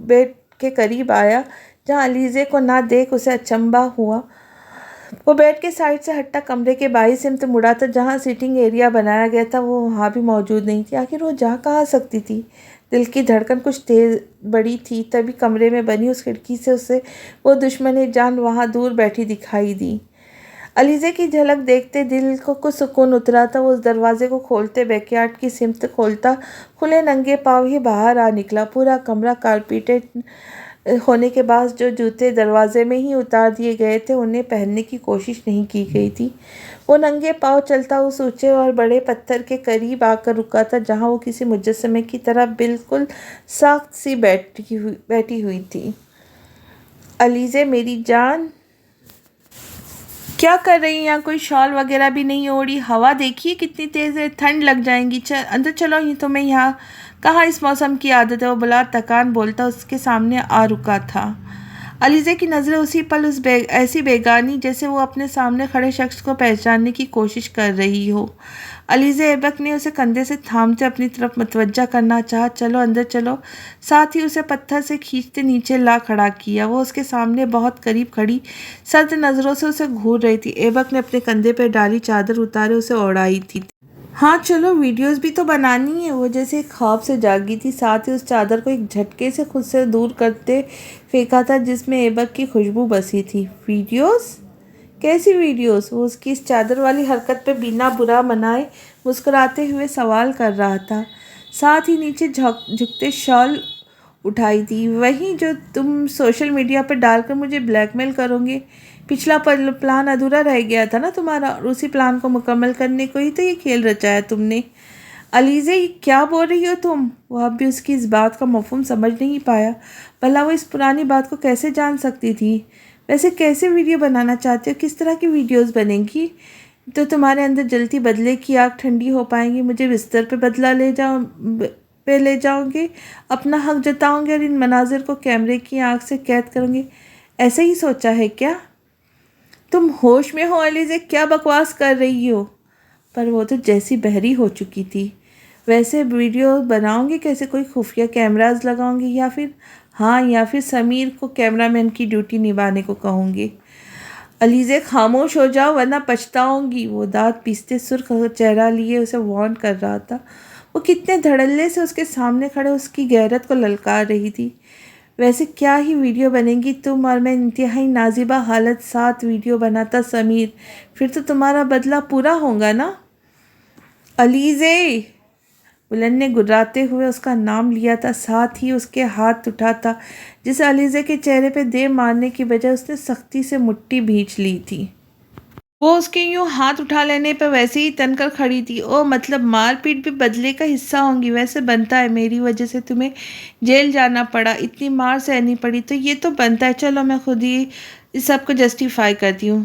بیڈ کے قریب آیا، جہاں علیزے کو نہ دیکھ اسے اچنبھا ہوا۔ وہ بیڈ کے سائڈ سے ہٹتا کمرے کے بائیں سمت مڑا تھا، جہاں سیٹنگ ایریا بنایا گیا تھا، وہ وہاں بھی موجود نہیں تھی۔ آخر وہ جا کہاں سکتی تھی؟ دل کی دھڑکن کچھ تیز بڑھی تھی، تبھی کمرے میں بنی اس کھڑکی سے اسے وہ دشمن جان وہاں دور بیٹھی دکھائی دی۔ علیزے کی جھلک دیکھتے دل کو کچھ سکون اترا تھا۔ وہ اس دروازے کو کھولتے بیک یارڈ کی سمت کھولتا کھلے ننگے پاؤں ہی باہر آ نکلا۔ پورا کمرہ کارپیٹڈ ہونے کے باعث جو جوتے دروازے میں ہی اتار دیے گئے تھے انہیں پہننے کی کوشش نہیں کی گئی تھی۔ وہ ننگے پاؤں چلتا اس اونچے اور بڑے پتھر کے قریب آ کر رکا تھا، جہاں وہ کسی مجسمے کی طرح بالکل ساخت سی بیٹھی ہوئی تھی۔ علیزے میری جان، کیا کر رہی ہیں یہاں؟ کوئی شال وغیرہ بھی نہیں اوڑھی؟ ہوا دیکھیے کتنی تیز ہے، ٹھنڈ لگ جائیں گی۔ اندر چلو، ہی تمہیں یہاں کہاں اس موسم کی عادت ہے؟ وہ بلا تکان بولتا اس کے سامنے آ رکا تھا۔ علیزے کی نظریں اسی پل ایسی بیگانی جیسے وہ اپنے سامنے کھڑے شخص کو پہچاننے کی کوشش کر رہی ہو۔ علیزے ایبک نے اسے کندھے سے تھامتے اپنی طرف متوجہ کرنا چاہا۔ چلو اندر چلو، ساتھ ہی اسے پتھر سے کھینچتے نیچے لا کھڑا کیا۔ وہ اس کے سامنے بہت قریب کھڑی سرد نظروں سے اسے گھور رہی تھی۔ ایبک نے اپنے کندھے پہ ڈالی چادر اتارے اسے اوڑھائی تھی۔ ہاں چلو، ویڈیوز بھی تو بنانی ہے۔ وہ جیسے ایک خواب سے جاگی تھی، ساتھ ہی اس چادر کو ایک جھٹکے سے خود سے دور کرتے پھینکا تھا جس میں ایبک کی خوشبو بسی تھی۔ ویڈیوز؟ کیسی ویڈیوز؟ وہ اس کی اس چادر والی حرکت پہ بنا برا منائے مسکراتے ہوئے سوال کر رہا تھا، ساتھ ہی نیچے جھکتے شال اٹھائی تھی۔ وہی جو تم سوشل میڈیا پہ ڈال کر مجھے بلیک میل کرو گے۔ پچھلا پلان ادھورا رہ گیا تھا نا تمہارا، اور اسی پلان کو مکمل کرنے کو ہی تو یہ کھیل رچایا تم نے۔ علیزے یہ کیا بول رہی ہو تم؟ وہ اب بھی اس کی اس بات کا مفہوم سمجھ نہیں پایا۔ بھلا وہ اس پرانی بات کو کیسے جان سکتی تھی؟ ویسے کیسے ویڈیو بنانا چاہتے ہو؟ کس طرح کی ویڈیوز بنیں گی؟ تو تمہارے اندر جلتی بدلے کی آگ ٹھنڈی ہو پائیں گی، مجھے بستر پہ بدلہ لے جاؤں گے، اپنا حق جتاؤں گے اور ان مناظر کو کیمرے کی آنکھ سے قید کروں گے۔ ایسا ہی سوچا ہے کیا؟ تم ہوش میں ہو علیزے؟ کیا بکواس کر رہی ہو؟ پر وہ تو جیسی بحری ہو چکی تھی۔ ویسے ویڈیو بناؤں گی کیسے؟ کوئی خفیہ کیمراز لگاؤں گی یا پھر سمیر کو کیمرہ مین کی ڈیوٹی نبھانے کو کہوں گی۔ علیزے خاموش ہو جاؤ ورنہ پچھتاؤں گی، وہ دانت پیستے سرخ چہرہ لیے اسے وارن کر رہا تھا۔ وہ کتنے دھڑلے سے اس کے سامنے کھڑے اس کی غیرت کو للکار رہی تھی۔ ویسے کیا ہی ویڈیو بنے گی، تم اور میں انتہائی نازیبہ حالت ساتھ ویڈیو بناتا سمیر، پھر تو تمہارا بدلہ پورا ہوگا نا؟ علیزے! بلند نے گراتے ہوئے اس کا نام لیا تھا، ساتھ ہی اس کے ہاتھ اٹھا تھا جسے علیزے کے چہرے پہ دے مارنے کی بجائے اس نے سختی سے مٹھی بھینچ لی تھی۔ وہ اس کے یوں ہاتھ اٹھا لینے پہ ویسے ہی تن کر کھڑی تھی۔ او مطلب مار پیٹ بھی بدلے کا حصہ ہوں گی؟ ویسے بنتا ہے، میری وجہ سے تمہیں جیل جانا پڑا، اتنی مار سہنی پڑی تو یہ تو بنتا ہے۔ چلو میں خود ہی اس سب کو جسٹیفائی کرتی ہوں۔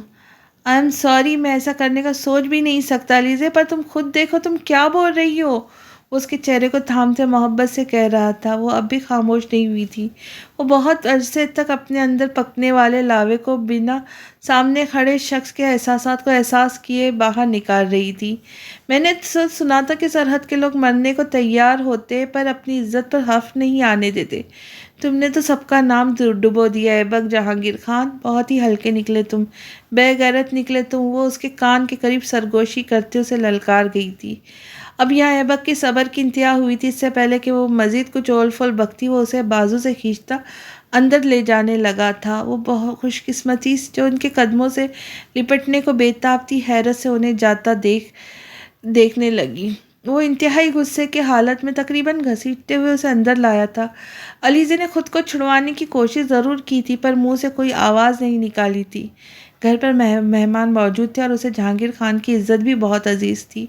آئی ایم سوری، میں ایسا کرنے کا سوچ بھی نہیں سکتا علیزے، پر تم خود دیکھو تم کیا بول رہی ہو، وہ اس کے چہرے کو تھامتے محبت سے کہہ رہا تھا۔ وہ اب بھی خاموش نہیں ہوئی تھی۔ وہ بہت عرصے تک اپنے اندر پکنے والے لاوے کو بنا سامنے کھڑے شخص کے احساسات کو احساس کیے باہر نکال رہی تھی۔ میں نے سنا تھا کہ سرحد کے لوگ مرنے کو تیار ہوتے پر اپنی عزت پر حرف نہیں آنے دیتے۔ تم نے تو سب کا نام ڈبو دیا ایبک جہانگیر خان، بہت ہی ہلکے نکلے تم، بے غیرت نکلے تم، وہ اس کے کان کے قریب سرگوشی کرتے اسے للکار گئی تھی۔ اب یہاں ایبک کے صبر کی انتہا ہوئی تھی۔ اس سے پہلے کہ وہ مزید کچھ اول فول بکتی وہ اسے بازو سے کھینچتا اندر لے جانے لگا تھا۔ وہ بہت خوش قسمتی جو ان کے قدموں سے لپٹنے کو بےتاب تھی، حیرت سے انہیں جاتا دیکھنے لگی۔ وہ انتہائی غصے کے حالت میں تقریباً گھسیٹتے ہوئے اسے اندر لایا تھا۔ علیزے نے خود کو چھڑوانے کی کوشش ضرور کی تھی پر منہ سے کوئی آواز نہیں نکالی تھی۔ گھر پر مہمان موجود تھے اور اسے جہانگیر خان کی عزت بھی بہت عزیز تھی۔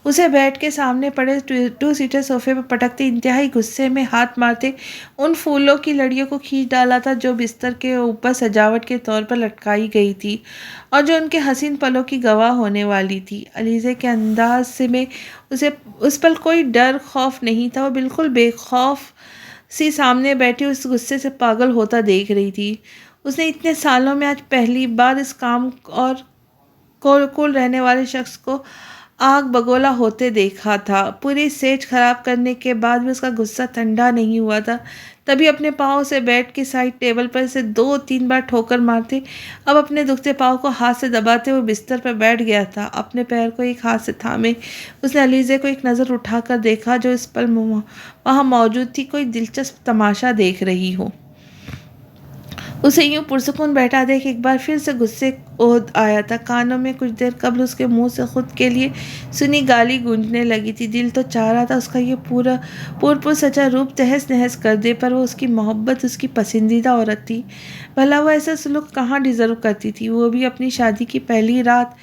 اسے بیٹھ کے سامنے پڑے 2 سیٹر صوفے پہ پٹکتے انتہائی غصے میں ہاتھ مارتے ان پھولوں کی لڑیوں کو کھینچ ڈالا تھا جو بستر کے اوپر سجاوٹ کے طور پر لٹکائی گئی تھی اور جو ان کے حسین پلوں کی گواہ ہونے والی تھی۔ علیزے کے انداز سے میں اسے اس پل کوئی ڈر خوف نہیں تھا۔ وہ بالکل بے خوف سی سامنے بیٹھے اس غصے سے پاگل ہوتا دیکھ رہی تھی۔ اس نے اتنے سالوں میں آج پہلی بار اس کام اور کول رہنے والے شخص کو آگ بگولا ہوتے دیکھا تھا۔ پوری سیج خراب کرنے کے بعد بھی اس کا غصہ ٹھنڈا نہیں ہوا تھا۔ تبھی اپنے پاؤں سے بیٹھ کے سائڈ ٹیبل پر اسے 2-3 بار ٹھوکر مارتے اب اپنے دکھتے پاؤں کو ہاتھ سے دباتے وہ بستر پر بیٹھ گیا تھا۔ اپنے پیر کو ایک ہاتھ سے تھامے اس نے علیزے کو ایک نظر اٹھا کر دیکھا جو اس پل وہاں موجود تھی، کوئی دلچسپ تماشا دیکھ رہی ہو۔ اسے یوں پرسکون بیٹھا دیکھ ایک بار پھر سے غصے عہد آیا تھا۔ کانوں میں کچھ دیر قبل اس کے منہ سے خود کے لیے سنی گالی گونجنے لگی تھی۔ دل تو چاہ رہا تھا اس کا یہ پر سچا روپ تہس نہس کر دے، پر وہ اس کی محبت، اس کی پسندیدہ عورت تھی۔ بھلا وہ ایسا سلوک کہاں ڈیزرو کرتی تھی؟ وہ بھی اپنی شادی کی پہلی رات۔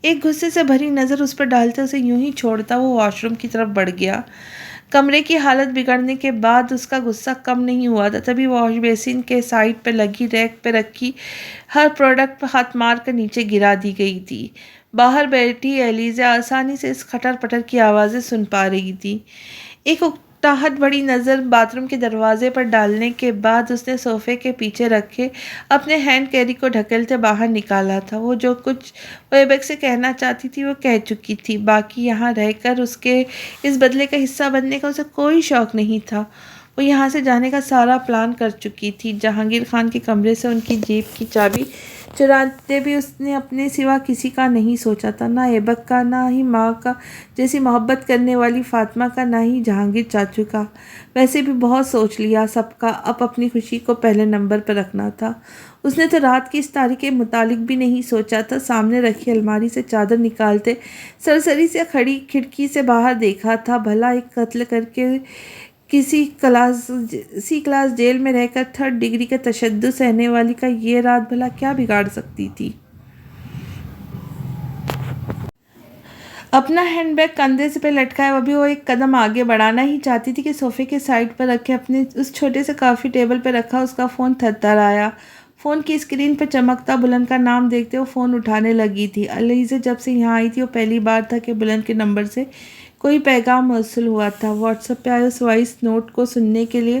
ایک غصے سے بھری نظر اس پر ڈالتے اسے یوں ہی چھوڑتا وہ واش روم کی طرف بڑھ گیا۔ کمرے کی حالت بگڑنے کے بعد اس کا غصہ کم نہیں ہوا تھا۔ تبھی واش بیسن کے سائڈ پہ لگی ریک پہ رکھی ہر پروڈکٹ پہ ہاتھ مار کر نیچے گرا دی گئی تھی۔ باہر بیٹھی علیزہ آسانی سے اس کھٹر پٹر کی آوازیں سن پا رہی تھی۔ ایک اکتاہٹ بڑی نظر باتھ روم کے دروازے پر ڈالنے کے بعد اس نے صوفے کے پیچھے رکھے اپنے ہینڈ کیری کو ڈھکیلتے باہر نکالا تھا۔ وہ جو کچھ وہ ایبک سے کہنا چاہتی تھی وہ کہہ چکی تھی۔ باقی یہاں رہ کر اس کے اس بدلے کا حصہ بننے کا اسے کوئی شوق نہیں تھا۔ وہ یہاں سے جانے کا سارا پلان کر چکی تھی۔ جہانگیر خان کے کمرے سے ان کی جیب کی چابی چراتے بھی اس نے اپنے سوا کسی کا نہیں سوچا تھا، نہ ایبک کا، نہ ہی ماں کا جیسی محبت کرنے والی فاطمہ کا، نہ ہی جہانگیر چاچو کا۔ ویسے بھی بہت سوچ لیا سب کا، اب اپنی خوشی کو پہلے نمبر پر رکھنا تھا۔ اس نے تو رات کی اس تاریخ کے متعلق بھی نہیں سوچا تھا۔ سامنے رکھی الماری سے چادر نکالتے سرسری سے کھڑی کھڑکی سے باہر دیکھا تھا۔ بھلا ایک قتل کر کے کسی کلاس جیل میں رہ کر 3rd ڈگری کا تشدد سہنے والی کا یہ رات بھلا کیا بگاڑ سکتی تھی؟ اپنا ہینڈ بیگ کندھے پہ لٹکائے ابھی وہ ایک قدم آگے بڑھانا ہی چاہتی تھی کہ صوفے کے سائڈ پر رکھے اپنے اس چھوٹے سے کافی ٹیبل پہ رکھا اس کا فون تھرتھرایا۔ فون کی اسکرین پہ چمکتا بلند کا نام دیکھتے وہ فون اٹھانے لگی تھی۔ علیزہ جب سے یہاں آئی تھی وہ پہلی بار تھا کہ بلند کے نمبر سے کوئی پیغام موصول ہوا تھا۔ واٹس ایپ پہ آئے اس وائس نوٹ کو سننے کے لیے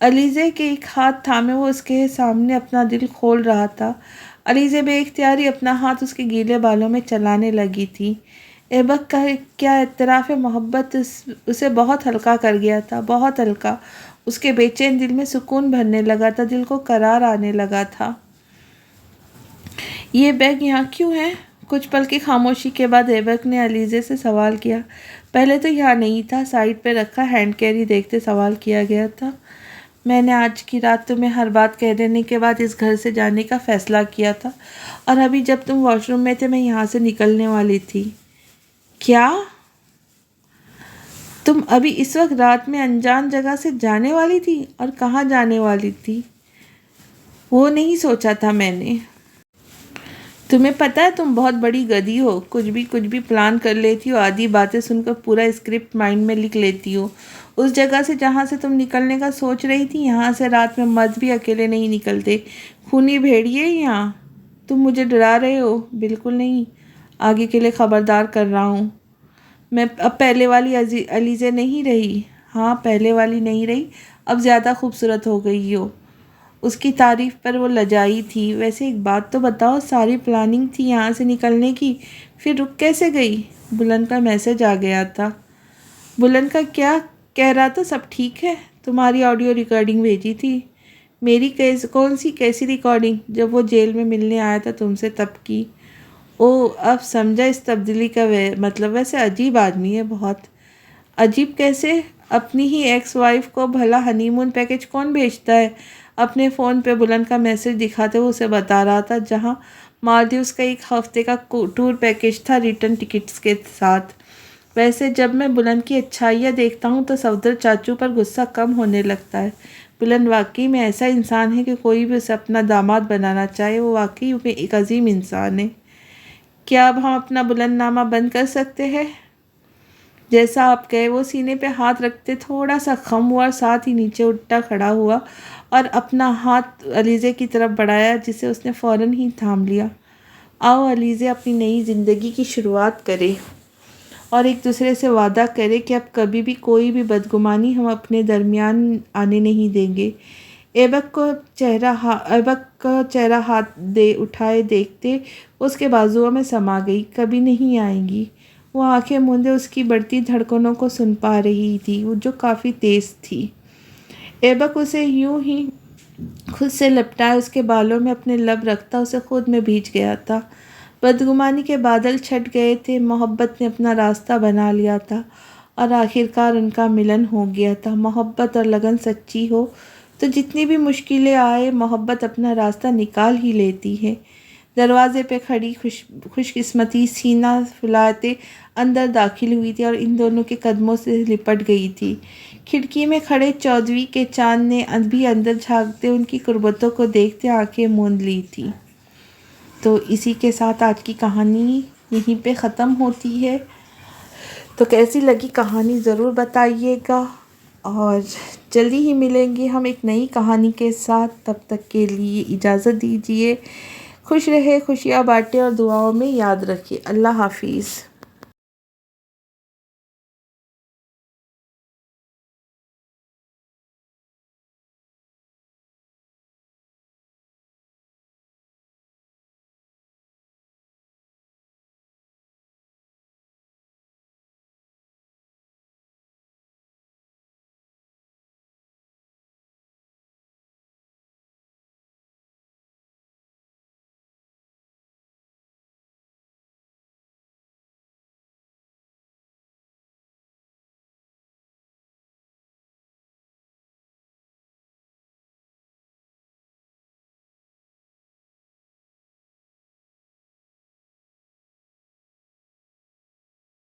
علیزے کے ایک ہاتھ تھامے وہ اس کے سامنے اپنا دل کھول رہا تھا۔ علیزے بے اختیاری اپنا ہاتھ اس کے گیلے بالوں میں چلانے لگی تھی۔ ایبک کا کیا اعتراف محبت اسے بہت ہلکا کر گیا تھا، بہت ہلکا۔ اس کے بے چین دل میں سکون بھرنے لگا تھا، دل کو قرار آنے لگا تھا۔ یہ بیگ یہاں کیوں ہے؟ کچھ پل کی خاموشی کے بعد ایبک نے علیزے سے سوال کیا۔ پہلے تو یہاں نہیں تھا، سائڈ پہ رکھا ہینڈ کیری دیکھتے سوال کیا گیا تھا۔ میں نے آج کی رات تمہیں ہر بات کہہ دینے کے بعد اس گھر سے جانے کا فیصلہ کیا تھا، اور ابھی جب تم واش روم میں تھے میں یہاں سے نکلنے والی تھی۔ کیا؟ تم ابھی اس وقت رات میں انجان جگہ سے جانے والی تھی؟ اور کہاں جانے والی تھی؟ وہ نہیں سوچا تھا میں نے۔ تمہیں پتہ ہے تم بہت بڑی گدھی ہو، کچھ بھی پلان کر لیتی ہو، آدھی باتیں سن کر پورا اسکرپٹ مائنڈ میں لکھ لیتی ہو۔ اس جگہ سے جہاں سے تم نکلنے کا سوچ رہی تھی، یہاں سے رات میں مرد بھی اکیلے نہیں نکلتے، خونی بھیڑیے یہاں۔ تم مجھے ڈرا رہے ہو؟ بالکل نہیں، آگے کے لیے خبردار کر رہا ہوں۔ میں اب پہلے والی علیزے نہیں رہی۔ ہاں، پہلے والی نہیں رہی، اب زیادہ خوبصورت ہو گئی ہو۔ اس کی تعریف پر وہ لجائی تھی۔ ویسے ایک بات تو بتاؤ، ساری پلاننگ تھی یہاں سے نکلنے کی، پھر رک کیسے گئی؟ بلند کا میسج آ گیا تھا۔ بلند کا کیا کہہ رہا تھا؟ سب ٹھیک ہے؟ تمہاری آڈیو ریکارڈنگ بھیجی تھی۔ میری کون سی کیسی ریکارڈنگ؟ جب وہ جیل میں ملنے آیا تھا تم سے تب کی۔ اوہ، اب سمجھا اس تبدیلی کا مطلب۔ ویسے عجیب آدمی ہے، بہت۔ عجیب کیسے؟ اپنی ہی ایکس وائف کو بھلا ہنی مون پیکج کون بھیجتا ہے؟ اپنے فون پہ بلند کا میسج دکھاتے وہ اسے بتا رہا تھا، جہاں مالدیوز کا 1 ہفتے کا ٹور پیکج تھا ریٹرن ٹکٹس کے ساتھ۔ ویسے جب میں بلند کی اچھائیاں دیکھتا ہوں تو صفدر چاچو پر غصہ کم ہونے لگتا ہے۔ بلند واقعی میں ایسا انسان ہے کہ کوئی بھی اسے اپنا داماد بنانا چاہے۔ وہ واقعی میں ایک عظیم انسان ہے۔ کیا اب ہم اپنا بلند نامہ بند کر سکتے ہیں؟ جیسا آپ کہے۔ وہ سینے پہ ہاتھ رکھتے تھوڑا سا خم ہوا اور ساتھ ہی نیچے اٹھا کھڑا ہوا اور اپنا ہاتھ علیزے کی طرف بڑھایا، جسے اس نے فوراً ہی تھام لیا۔ آؤ علیزے، اپنی نئی زندگی کی شروعات کریں اور ایک دوسرے سے وعدہ کریں کہ اب کبھی بھی کوئی بھی بدگمانی ہم اپنے درمیان آنے نہیں دیں گے۔ ایبک کا چہرہ ہاتھ اٹھائے دیکھتے اس کے بازوؤں میں سما گئی۔ کبھی نہیں آئیں گی۔ وہ آنکھیں موندے اس کی بڑھتی دھڑکنوں کو سن پا رہی تھی، جو کافی تیز تھی۔ ایبک اسے یوں ہی خود سے لپٹائے اس کے بالوں میں اپنے لب رکھتا اسے خود میں بھیج گیا تھا۔ بدگمانی کے بادل چھٹ گئے تھے، محبت نے اپنا راستہ بنا لیا تھا اور آخرکار ان کا ملن ہو گیا تھا۔ محبت اور لگن سچی ہو تو جتنی بھی مشکلیں آئے، محبت اپنا راستہ نکال ہی لیتی ہے۔ دروازے پہ کھڑی خوش قسمتی سینہ پھیلاتے اندر داخل ہوئی تھی اور ان دونوں کے قدموں سے لپٹ گئی تھی۔ کھڑکی میں کھڑے چودھویں کے چاند نے بھی اندر جھانکتے ان کی قربتوں کو دیکھتے آنکھیں موند لی تھی۔ تو اسی کے ساتھ آج کی کہانی یہیں پہ ختم ہوتی ہے۔ تو کیسی لگی کہانی ضرور بتائیے گا، اور جلدی ہی ملیں گے ہم ایک نئی کہانی کے ساتھ۔ تب تک کے لیے اجازت دیجیے۔ خوش رہے، خوشیاں بانٹے اور دعاؤں میں یاد رکھیے۔ اللہ حافظ۔